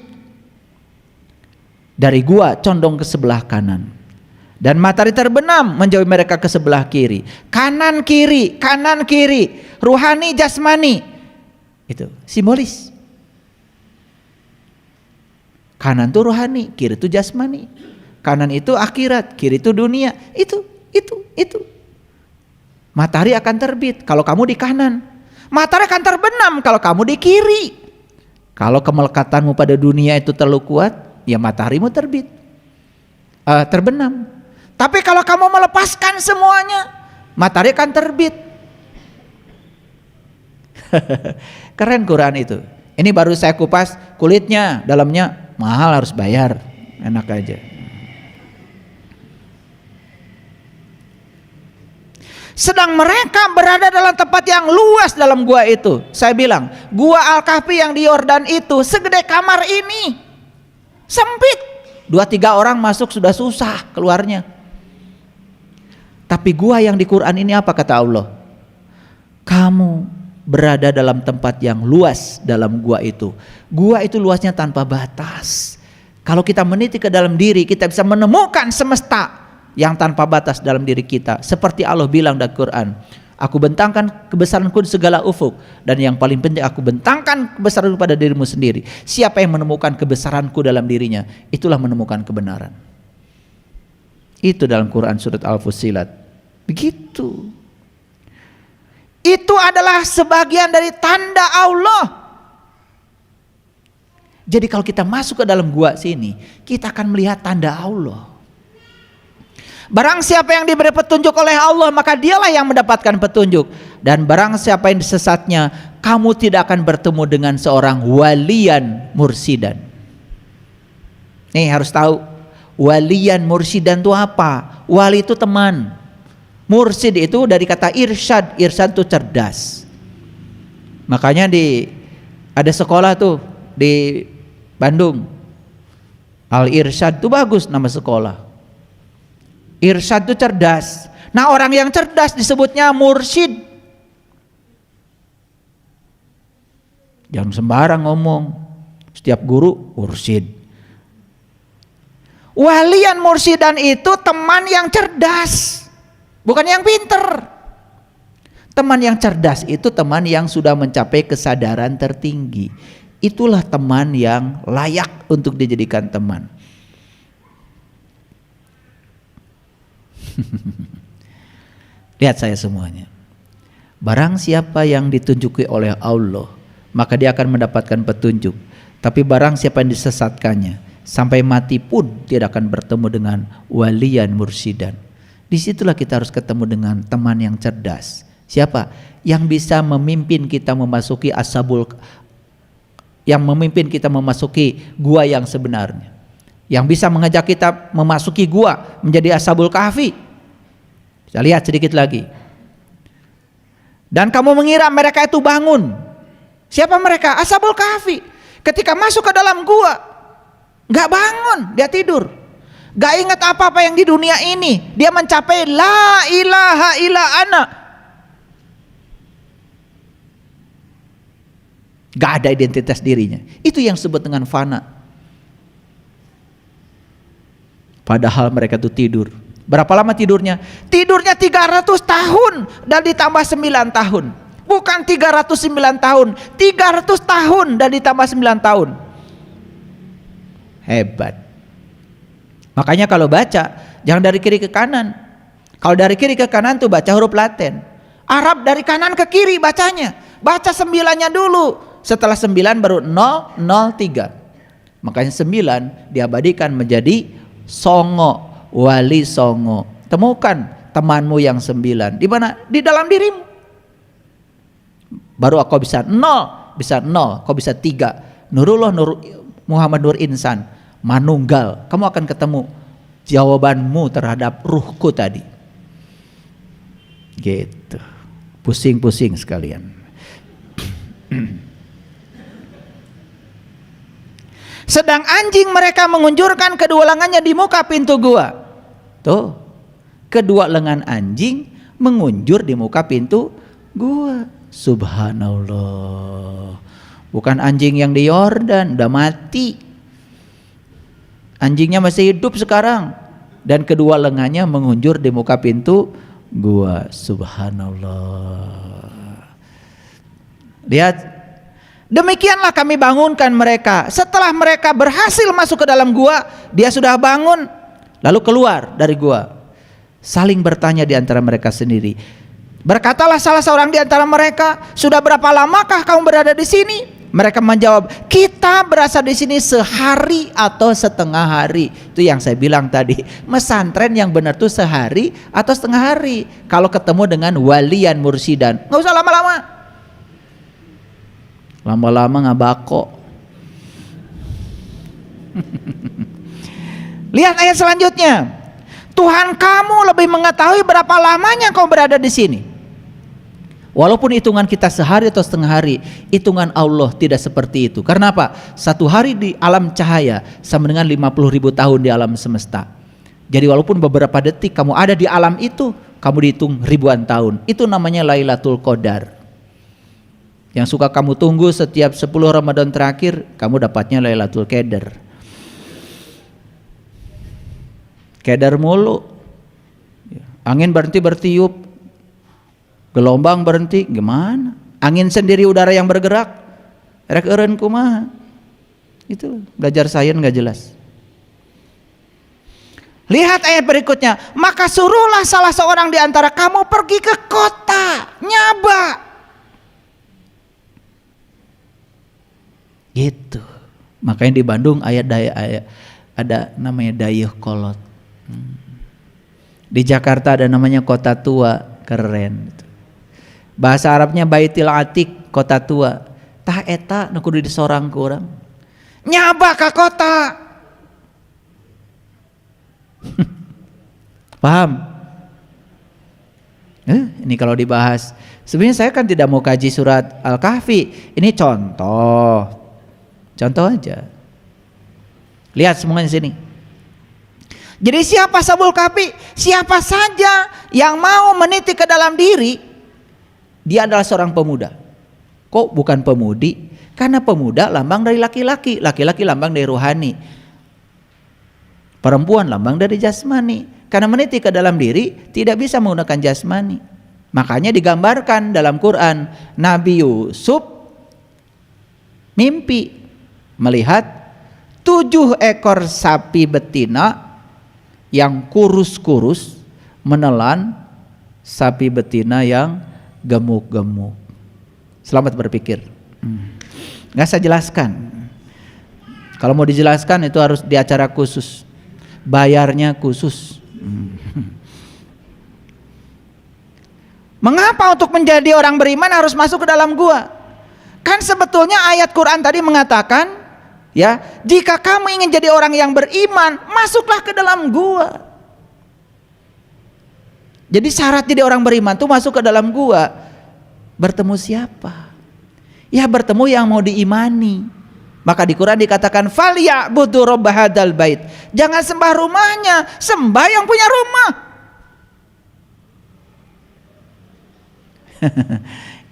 Dari gua condong ke sebelah kanan. Dan matahari terbenam menjauhi mereka ke sebelah kiri. Kanan kiri. Ruhani jasmani. Itu simbolis. Kanan itu rohani, kiri itu jasmani. Kanan itu akhirat, kiri itu dunia. Itu. Matahari akan terbit kalau kamu di kanan. Matahari akan terbenam kalau kamu di kiri. Kalau kemelekatanmu pada dunia itu terlalu kuat, ya mataharimu terbenam. Tapi kalau kamu melepaskan semuanya, matahari akan terbit. Keren Quran itu. Ini baru saya kupas kulitnya, dalamnya mahal, harus bayar. Enak aja. Sedang mereka berada dalam tempat yang luas dalam gua itu. Saya bilang, gua Al-Kahfi yang di Yordan itu segede kamar ini. Sempit. 2-3 orang masuk sudah susah keluarnya. Tapi gua yang di Quran ini apa kata Allah? Kamu berada dalam tempat yang luas dalam gua itu. Gua itu luasnya tanpa batas. Kalau kita meniti ke dalam diri, kita bisa menemukan semesta yang tanpa batas dalam diri kita. Seperti Allah bilang dalam Quran, aku bentangkan kebesaranku di segala ufuk. Dan yang paling penting, aku bentangkan kebesaranku pada dirimu sendiri. Siapa yang menemukan kebesaranku dalam dirinya, itulah menemukan kebenaran. Itu dalam Quran surat Al-Fussilat. Begitu. Itu adalah sebagian dari tanda Allah. Jadi kalau kita masuk ke dalam gua sini, kita akan melihat tanda Allah. Barang siapa yang diberi petunjuk oleh Allah, maka dialah yang mendapatkan petunjuk. Dan barang siapa yang disesatnya, kamu tidak akan bertemu dengan seorang waliyan mursidan. Nih harus tahu, waliyan mursidan itu apa? Wali itu teman. Mursid itu dari kata irsyad. Irsyad itu cerdas. Makanya ada sekolah tuh di Bandung, Al Irsyad, itu bagus nama sekolah. Irsyad itu cerdas. Nah, orang yang cerdas disebutnya mursyid. Jangan sembarang ngomong. Setiap guru mursyid. Walian mursidan itu teman yang cerdas, bukan yang pinter. Teman yang cerdas itu teman yang sudah mencapai kesadaran tertinggi. Itulah teman yang layak untuk dijadikan teman. Lihat saya semuanya. Barang siapa yang ditunjuki oleh Allah, maka dia akan mendapatkan petunjuk. Tapi barang siapa yang disesatkannya, sampai mati pun tidak akan bertemu dengan waliyan mursidan. Disitulah kita harus ketemu dengan teman yang cerdas. Siapa? Yang bisa memimpin kita memasuki gua yang sebenarnya. Yang bisa mengajak kita memasuki gua menjadi ashabul kahfi. Kita lihat sedikit lagi. Dan kamu mengira mereka itu bangun. Siapa mereka? Ashabul kahfi. Ketika masuk ke dalam gua, gak bangun, dia tidur. Gak ingat apa-apa yang di dunia ini. Dia mencapai la ilaha illa ana. Gak ada identitas dirinya. Itu yang disebut dengan fana. Padahal mereka itu tidur. Berapa lama tidurnya? Tidurnya 300 tahun dan ditambah 9 tahun. Bukan 309 tahun, 300 tahun dan ditambah 9 tahun. Hebat. Makanya kalau baca, jangan dari kiri ke kanan. Kalau dari kiri ke kanan tuh baca huruf Latin. Arab dari kanan ke kiri bacanya. Baca 9-nya dulu. Setelah 9 baru 003. Makanya 9 diabadikan menjadi songo. Wali songo. Temukan temanmu yang 9. Di mana? Di dalam dirimu. Baru kau bisa 0, kau bisa 3. Nurullah Muhammad Nur Insan, manunggal. Kamu akan ketemu jawabanmu terhadap ruhku tadi. Gitu. Pusing-pusing sekalian. Sedang anjing mereka mengunjurkan kedua lengannya di muka pintu gua. Tuh, kedua lengan anjing mengunjur di muka pintu gua. Subhanallah. Bukan anjing yang di Yordan, udah mati. Anjingnya masih hidup sekarang. Dan kedua lengannya mengunjur di muka pintu gua. Subhanallah. Lihat. Demikianlah kami bangunkan mereka. Setelah mereka berhasil masuk ke dalam gua, dia sudah bangun, lalu keluar dari gua. Saling bertanya di antara mereka sendiri. Berkatalah salah seorang di antara mereka, sudah berapa lamakah kamu berada di sini? Mereka menjawab, kita berasa di sini sehari atau setengah hari. Itu yang saya bilang tadi, mesantren yang benar tuh sehari atau setengah hari. Kalau ketemu dengan waliyan mursidan, nggak usah lama-lama. Lama-lama ngabako. Lihat ayat selanjutnya. Tuhan kamu lebih mengetahui berapa lamanya kau berada di sini. Walaupun hitungan kita sehari atau setengah hari, hitungan Allah tidak seperti itu. Karena apa? Satu hari di alam cahaya sama dengan 50.000 tahun di alam semesta. Jadi walaupun beberapa detik kamu ada di alam itu, kamu dihitung ribuan tahun. Itu namanya Lailatul Qadar. Yang suka kamu tunggu setiap 10 Ramadan terakhir, kamu dapatnya Lailatul Qadar. Qadar mulu. Angin berhenti bertiup, gelombang berhenti, gimana? Angin sendiri udara yang bergerak. Rek eureun kumaha? Itu belajar sains enggak jelas. Lihat ayat berikutnya. Maka suruhlah salah seorang di antara kamu pergi ke kota, nyaba. Gitu. Makanya di Bandung ada namanya dayeuh kolot. Di Jakarta ada namanya Kota Tua, keren. Bahasa Arabnya Baitil Atiq, kota tua. Tah eta nu kudu disorang ku urang. Nyaba ka kota. Paham? Ini kalau dibahas. Sebenarnya saya kan tidak mau kaji surat Al-Kahfi. Ini contoh. Contoh aja. Lihat semuanya di sini. Jadi siapa Ashabul Kahfi? Siapa saja yang mau meniti ke dalam diri, dia adalah seorang pemuda. Kok bukan pemudi? Karena pemuda lambang dari laki-laki, laki-laki lambang dari rohani, perempuan lambang dari jasmani. Karena meniti ke dalam diri tidak bisa menggunakan jasmani. Makanya digambarkan dalam Quran, Nabi Yusuf mimpi melihat 7 ekor sapi betina yang kurus-kurus menelan sapi betina yang gemuk-gemuk. Selamat berpikir. Nggak saya jelaskan. Kalau mau dijelaskan itu harus di acara khusus, bayarnya khusus. Mengapa untuk menjadi orang beriman harus masuk ke dalam gua? Kan sebetulnya ayat Quran tadi mengatakan, ya, jika kamu ingin jadi orang yang beriman, masuklah ke dalam gua. Jadi syarat jadi orang beriman tuh masuk ke dalam gua. Bertemu siapa? Ya bertemu yang mau diimani. Maka di Quran dikatakan falyabudu rabb hadzal bait. Jangan sembah rumahnya, sembah yang punya rumah.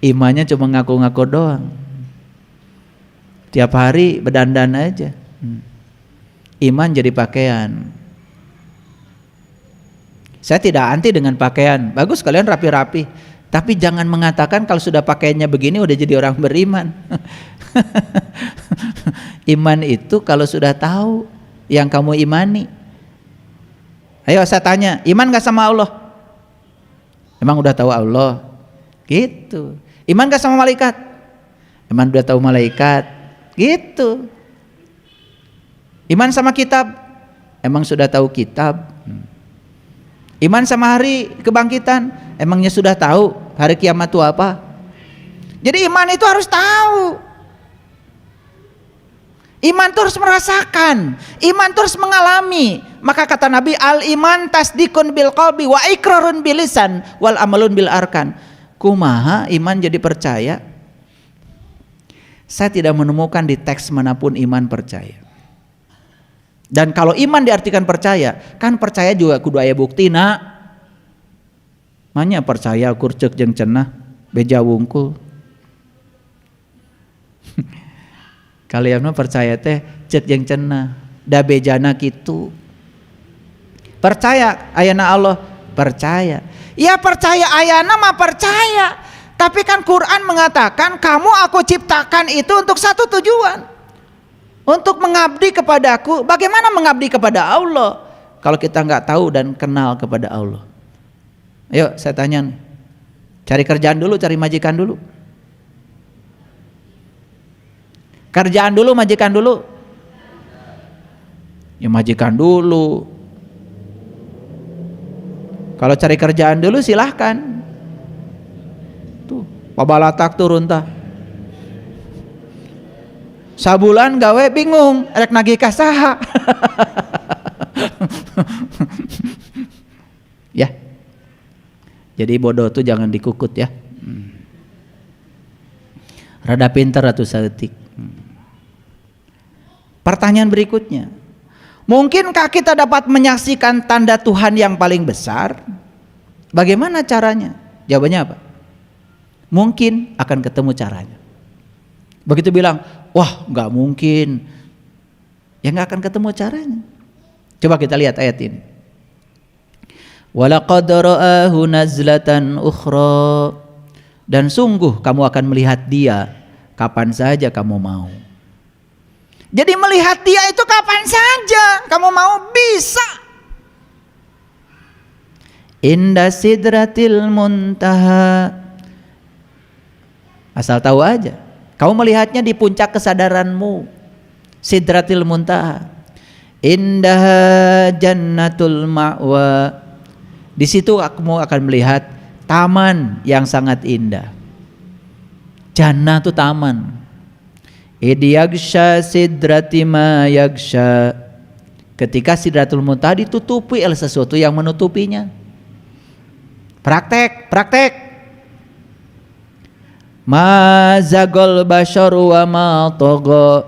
Imannya cuma ngaku-ngaku doang. Tiap hari berdandan aja. Iman jadi pakaian. Saya tidak anti dengan pakaian, bagus kalian rapi-rapi. Tapi jangan mengatakan kalau sudah pakaiannya begini udah jadi orang beriman. Iman itu kalau sudah tahu yang kamu imani. Ayo saya tanya, iman gak sama Allah? Emang udah tahu Allah? Gitu. Iman gak sama malaikat? Emang udah tahu malaikat? Gitu. Iman sama kitab? Emang sudah tahu kitab? Iman sama hari kebangkitan, emangnya sudah tahu hari kiamat itu apa? Jadi iman itu harus tahu. Iman itu harus merasakan, iman itu harus mengalami. Maka kata Nabi, al iman tasdikun bil qalbi wa ikrarun bil lisan wal amalun bil arkan. Kumaha iman jadi percaya? Saya tidak menemukan di teks manapun iman percaya. Dan kalau iman diartikan percaya, kan percaya juga kudu aya buktina. Manya percaya kurcek jeung cenah beja wungkul. Kalian mah percaya teh cek jeung cenah, da bejana kitu. Percaya ayana Allah, percaya. Ya percaya ayana mah percaya. Tapi kan Quran mengatakan kamu aku ciptakan itu untuk satu tujuan. Untuk mengabdi kepadaku. Bagaimana mengabdi kepada Allah kalau kita nggak tahu dan kenal kepada Allah? Ayo saya tanya nih. Cari kerjaan dulu, cari majikan dulu. Kerjaan dulu, majikan dulu. Ya majikan dulu. Kalau cari kerjaan dulu silahkan. Tuh, pabalatak turun tah. Sabulan gawe bingung, erek nagih ka saha. Ya. Jadi bodoh tuh jangan dikukut ya. Rada pinter atuh saeutik. Pertanyaan berikutnya. Mungkinkah kita dapat menyaksikan tanda Tuhan yang paling besar? Bagaimana caranya? Jawabannya apa? Mungkin akan ketemu caranya. Begitu bilang, wah nggak mungkin, ya nggak akan ketemu caranya. Coba kita lihat ayat ini. Walaqad ra'ahu nazlatan ukhra, dan sungguh kamu akan melihat dia kapan saja kamu mau. Jadi melihat dia itu kapan saja kamu mau, bisa. Inda sidratil muntaha, asal tahu aja. Kamu melihatnya di puncak kesadaranmu, sidratil muntaha. Indaha jannatul ma'wa, Di situ kamu akan melihat taman yang sangat indah. Jannah itu taman. Idyagsha sidrati ma yagsha. Ketika Sidratul Muntaha ditutupi oleh sesuatu yang menutupinya. Praktek. Ma zagol basyaru wa ma tagha.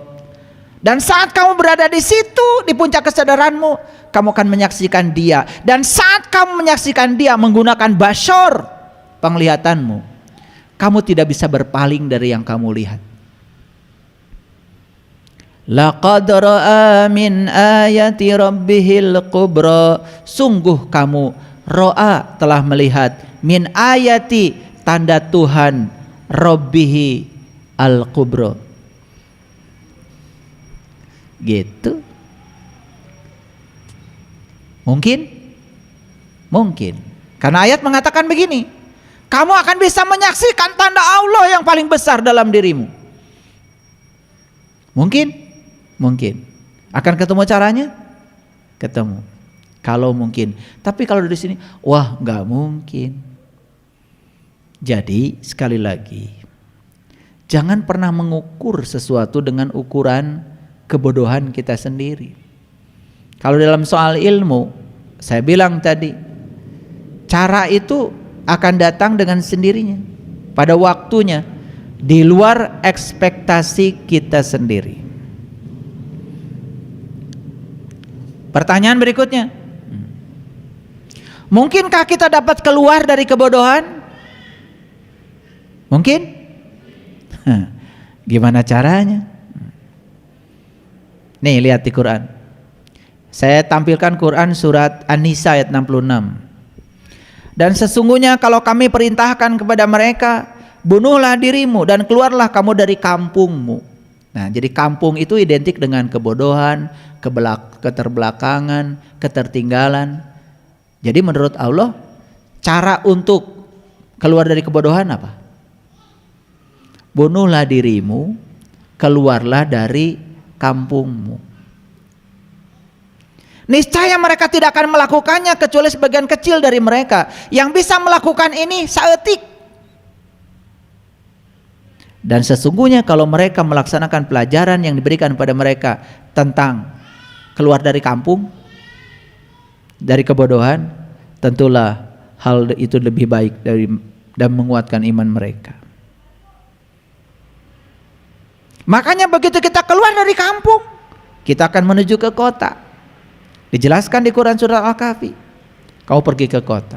Dan saat kamu berada di situ, di puncak kesadaranmu, kamu akan menyaksikan dia. Dan saat kamu menyaksikan dia menggunakan basyar, penglihatanmu, kamu tidak bisa berpaling dari yang kamu lihat. Laqad ra'a min ayati rabbihil kubra. Sungguh kamu ro'a telah melihat min ayati tanda Tuhan rabbihi al kubra. Gitu. Mungkin. Karena ayat mengatakan begini, kamu akan bisa menyaksikan tanda Allah yang paling besar dalam dirimu. Mungkin. Akan ketemu caranya? Ketemu. Kalau mungkin. Tapi kalau dari sini, wah nggak mungkin. Jadi sekali lagi, jangan pernah mengukur sesuatu dengan ukuran kebodohan kita sendiri. Kalau dalam soal ilmu, saya bilang tadi, cara itu akan datang dengan sendirinya, pada waktunya, di luar ekspektasi kita sendiri. Pertanyaan berikutnya, mungkinkah kita dapat keluar dari kebodohan? Mungkin? Gimana caranya? Nih lihat di Quran. Saya tampilkan Quran surat An-Nisa ayat 66. Dan sesungguhnya kalau kami perintahkan kepada mereka, bunuhlah dirimu dan keluarlah kamu dari kampungmu. Nah, jadi kampung itu identik dengan kebodohan, keterbelakangan, ketertinggalan. Jadi menurut Allah, cara untuk keluar dari kebodohan apa? Bunuhlah dirimu, keluarlah dari kampungmu. Niscaya mereka tidak akan melakukannya kecuali sebagian kecil dari mereka. Yang bisa melakukan ini saeutik. Dan sesungguhnya kalau mereka melaksanakan pelajaran yang diberikan pada mereka tentang keluar dari kampung, dari kebodohan, tentulah hal itu lebih baik dan menguatkan iman mereka. Makanya begitu kita keluar dari kampung, kita akan menuju ke kota. Dijelaskan di Quran surah Al-Kahfi, kamu pergi ke kota.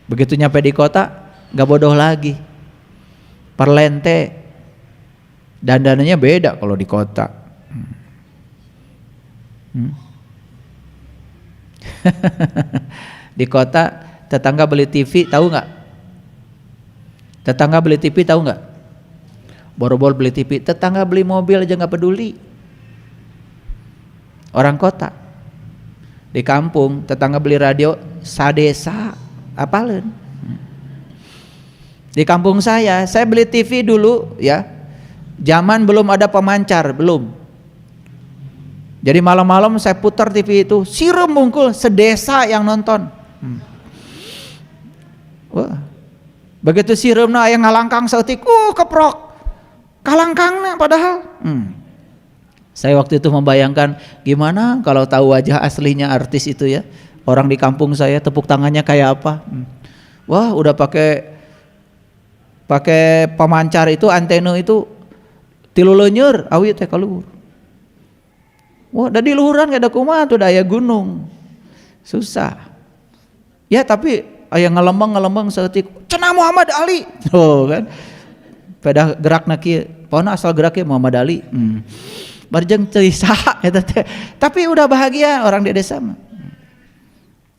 Begitu nyampe di kota, gak bodoh lagi, perlente, dandanannya beda kalau di kota. Di kota tetangga beli TV, tahu nggak? Tetangga beli TV tahu nggak? Boro-boro beli TV, tetangga beli mobil aja nggak peduli. Orang kota. Di kampung tetangga beli radio sadesa, apalun. Di kampung saya beli TV dulu ya. Zaman belum ada pemancar, belum. Jadi malam-malam saya putar TV itu, siram bungkul sedesa yang nonton. Wah. Begitu siramna aya ngalangkang saeutik, keprok. Kalangkangna padahal. Saya waktu itu membayangkan gimana kalau tahu wajah aslinya artis itu ya. Orang di kampung saya tepuk tangannya kayak apa? Wah, udah pakai pemancar itu, antena itu tilu leunyeur awi teh kaluhur. Wah, da di luhuran kada kumaha tuh da aya gunung. Susah. Ya tapi aya ngelembang saeutik cenah Muhammad Ali. Oh kan. Pada gerakna kieu, pokona asal geraknya Muhammad Ali. Barjeng teu saha eta teh. Tapi udah bahagia orang di desa mah.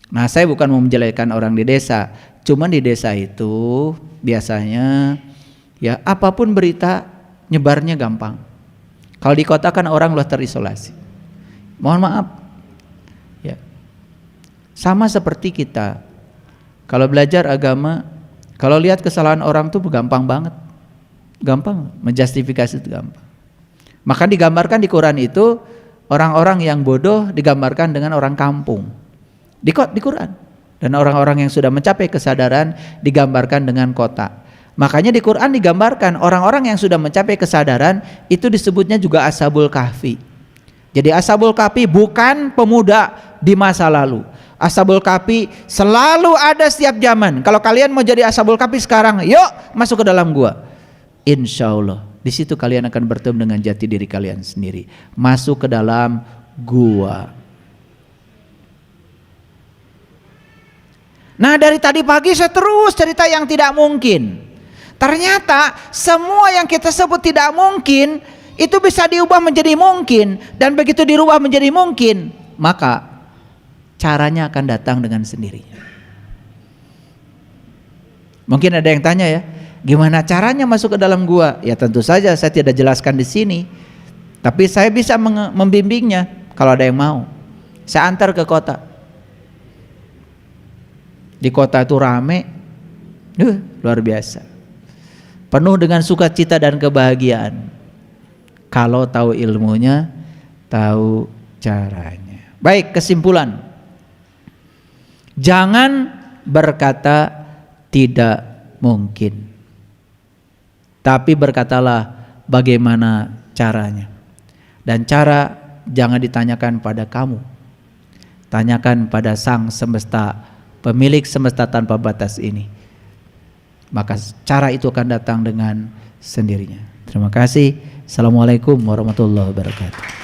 Nah, saya bukan mau menjelekkan orang di desa. Cuman di desa itu biasanya ya apapun berita nyebarnya gampang. Kalau di kota kan orang luar terisolasi. Mohon maaf. Ya. Sama seperti kita. Kalau belajar agama, kalau lihat kesalahan orang tuh gampang banget. Gampang, menjustifikasi itu gampang. Maka digambarkan di Quran itu orang-orang yang bodoh digambarkan dengan orang kampung. Di Quran. Dan orang-orang yang sudah mencapai kesadaran digambarkan dengan kota. Makanya di Quran digambarkan orang-orang yang sudah mencapai kesadaran itu disebutnya juga Ashabul Kahfi. Jadi Ashabul Kahfi bukan pemuda di masa lalu. Ashabul Kahfi selalu ada setiap zaman. Kalau kalian mau jadi Ashabul Kahfi sekarang, yuk masuk ke dalam gua. Insya Allah di situ kalian akan bertemu dengan jati diri kalian sendiri. Masuk ke dalam gua. Nah dari tadi pagi saya terus cerita yang tidak mungkin. Ternyata semua yang kita sebut tidak mungkin itu bisa diubah menjadi mungkin. Dan begitu dirubah menjadi mungkin, maka caranya akan datang dengan sendirinya. Mungkin ada yang tanya ya, gimana caranya masuk ke dalam gua? Ya tentu saja saya tidak jelaskan di sini. Tapi saya bisa membimbingnya kalau ada yang mau. Saya antar ke kota. Di kota itu rame, luar biasa, penuh dengan sukacita dan kebahagiaan. Kalau tahu ilmunya, tahu caranya. Baik, kesimpulan, jangan berkata tidak mungkin, tapi berkatalah bagaimana caranya. Dan cara jangan ditanyakan pada kamu, tanyakan pada Sang Semesta, pemilik semesta tanpa batas ini. Maka cara itu akan datang dengan sendirinya. Terima kasih. Assalamualaikum warahmatullahi wabarakatuh.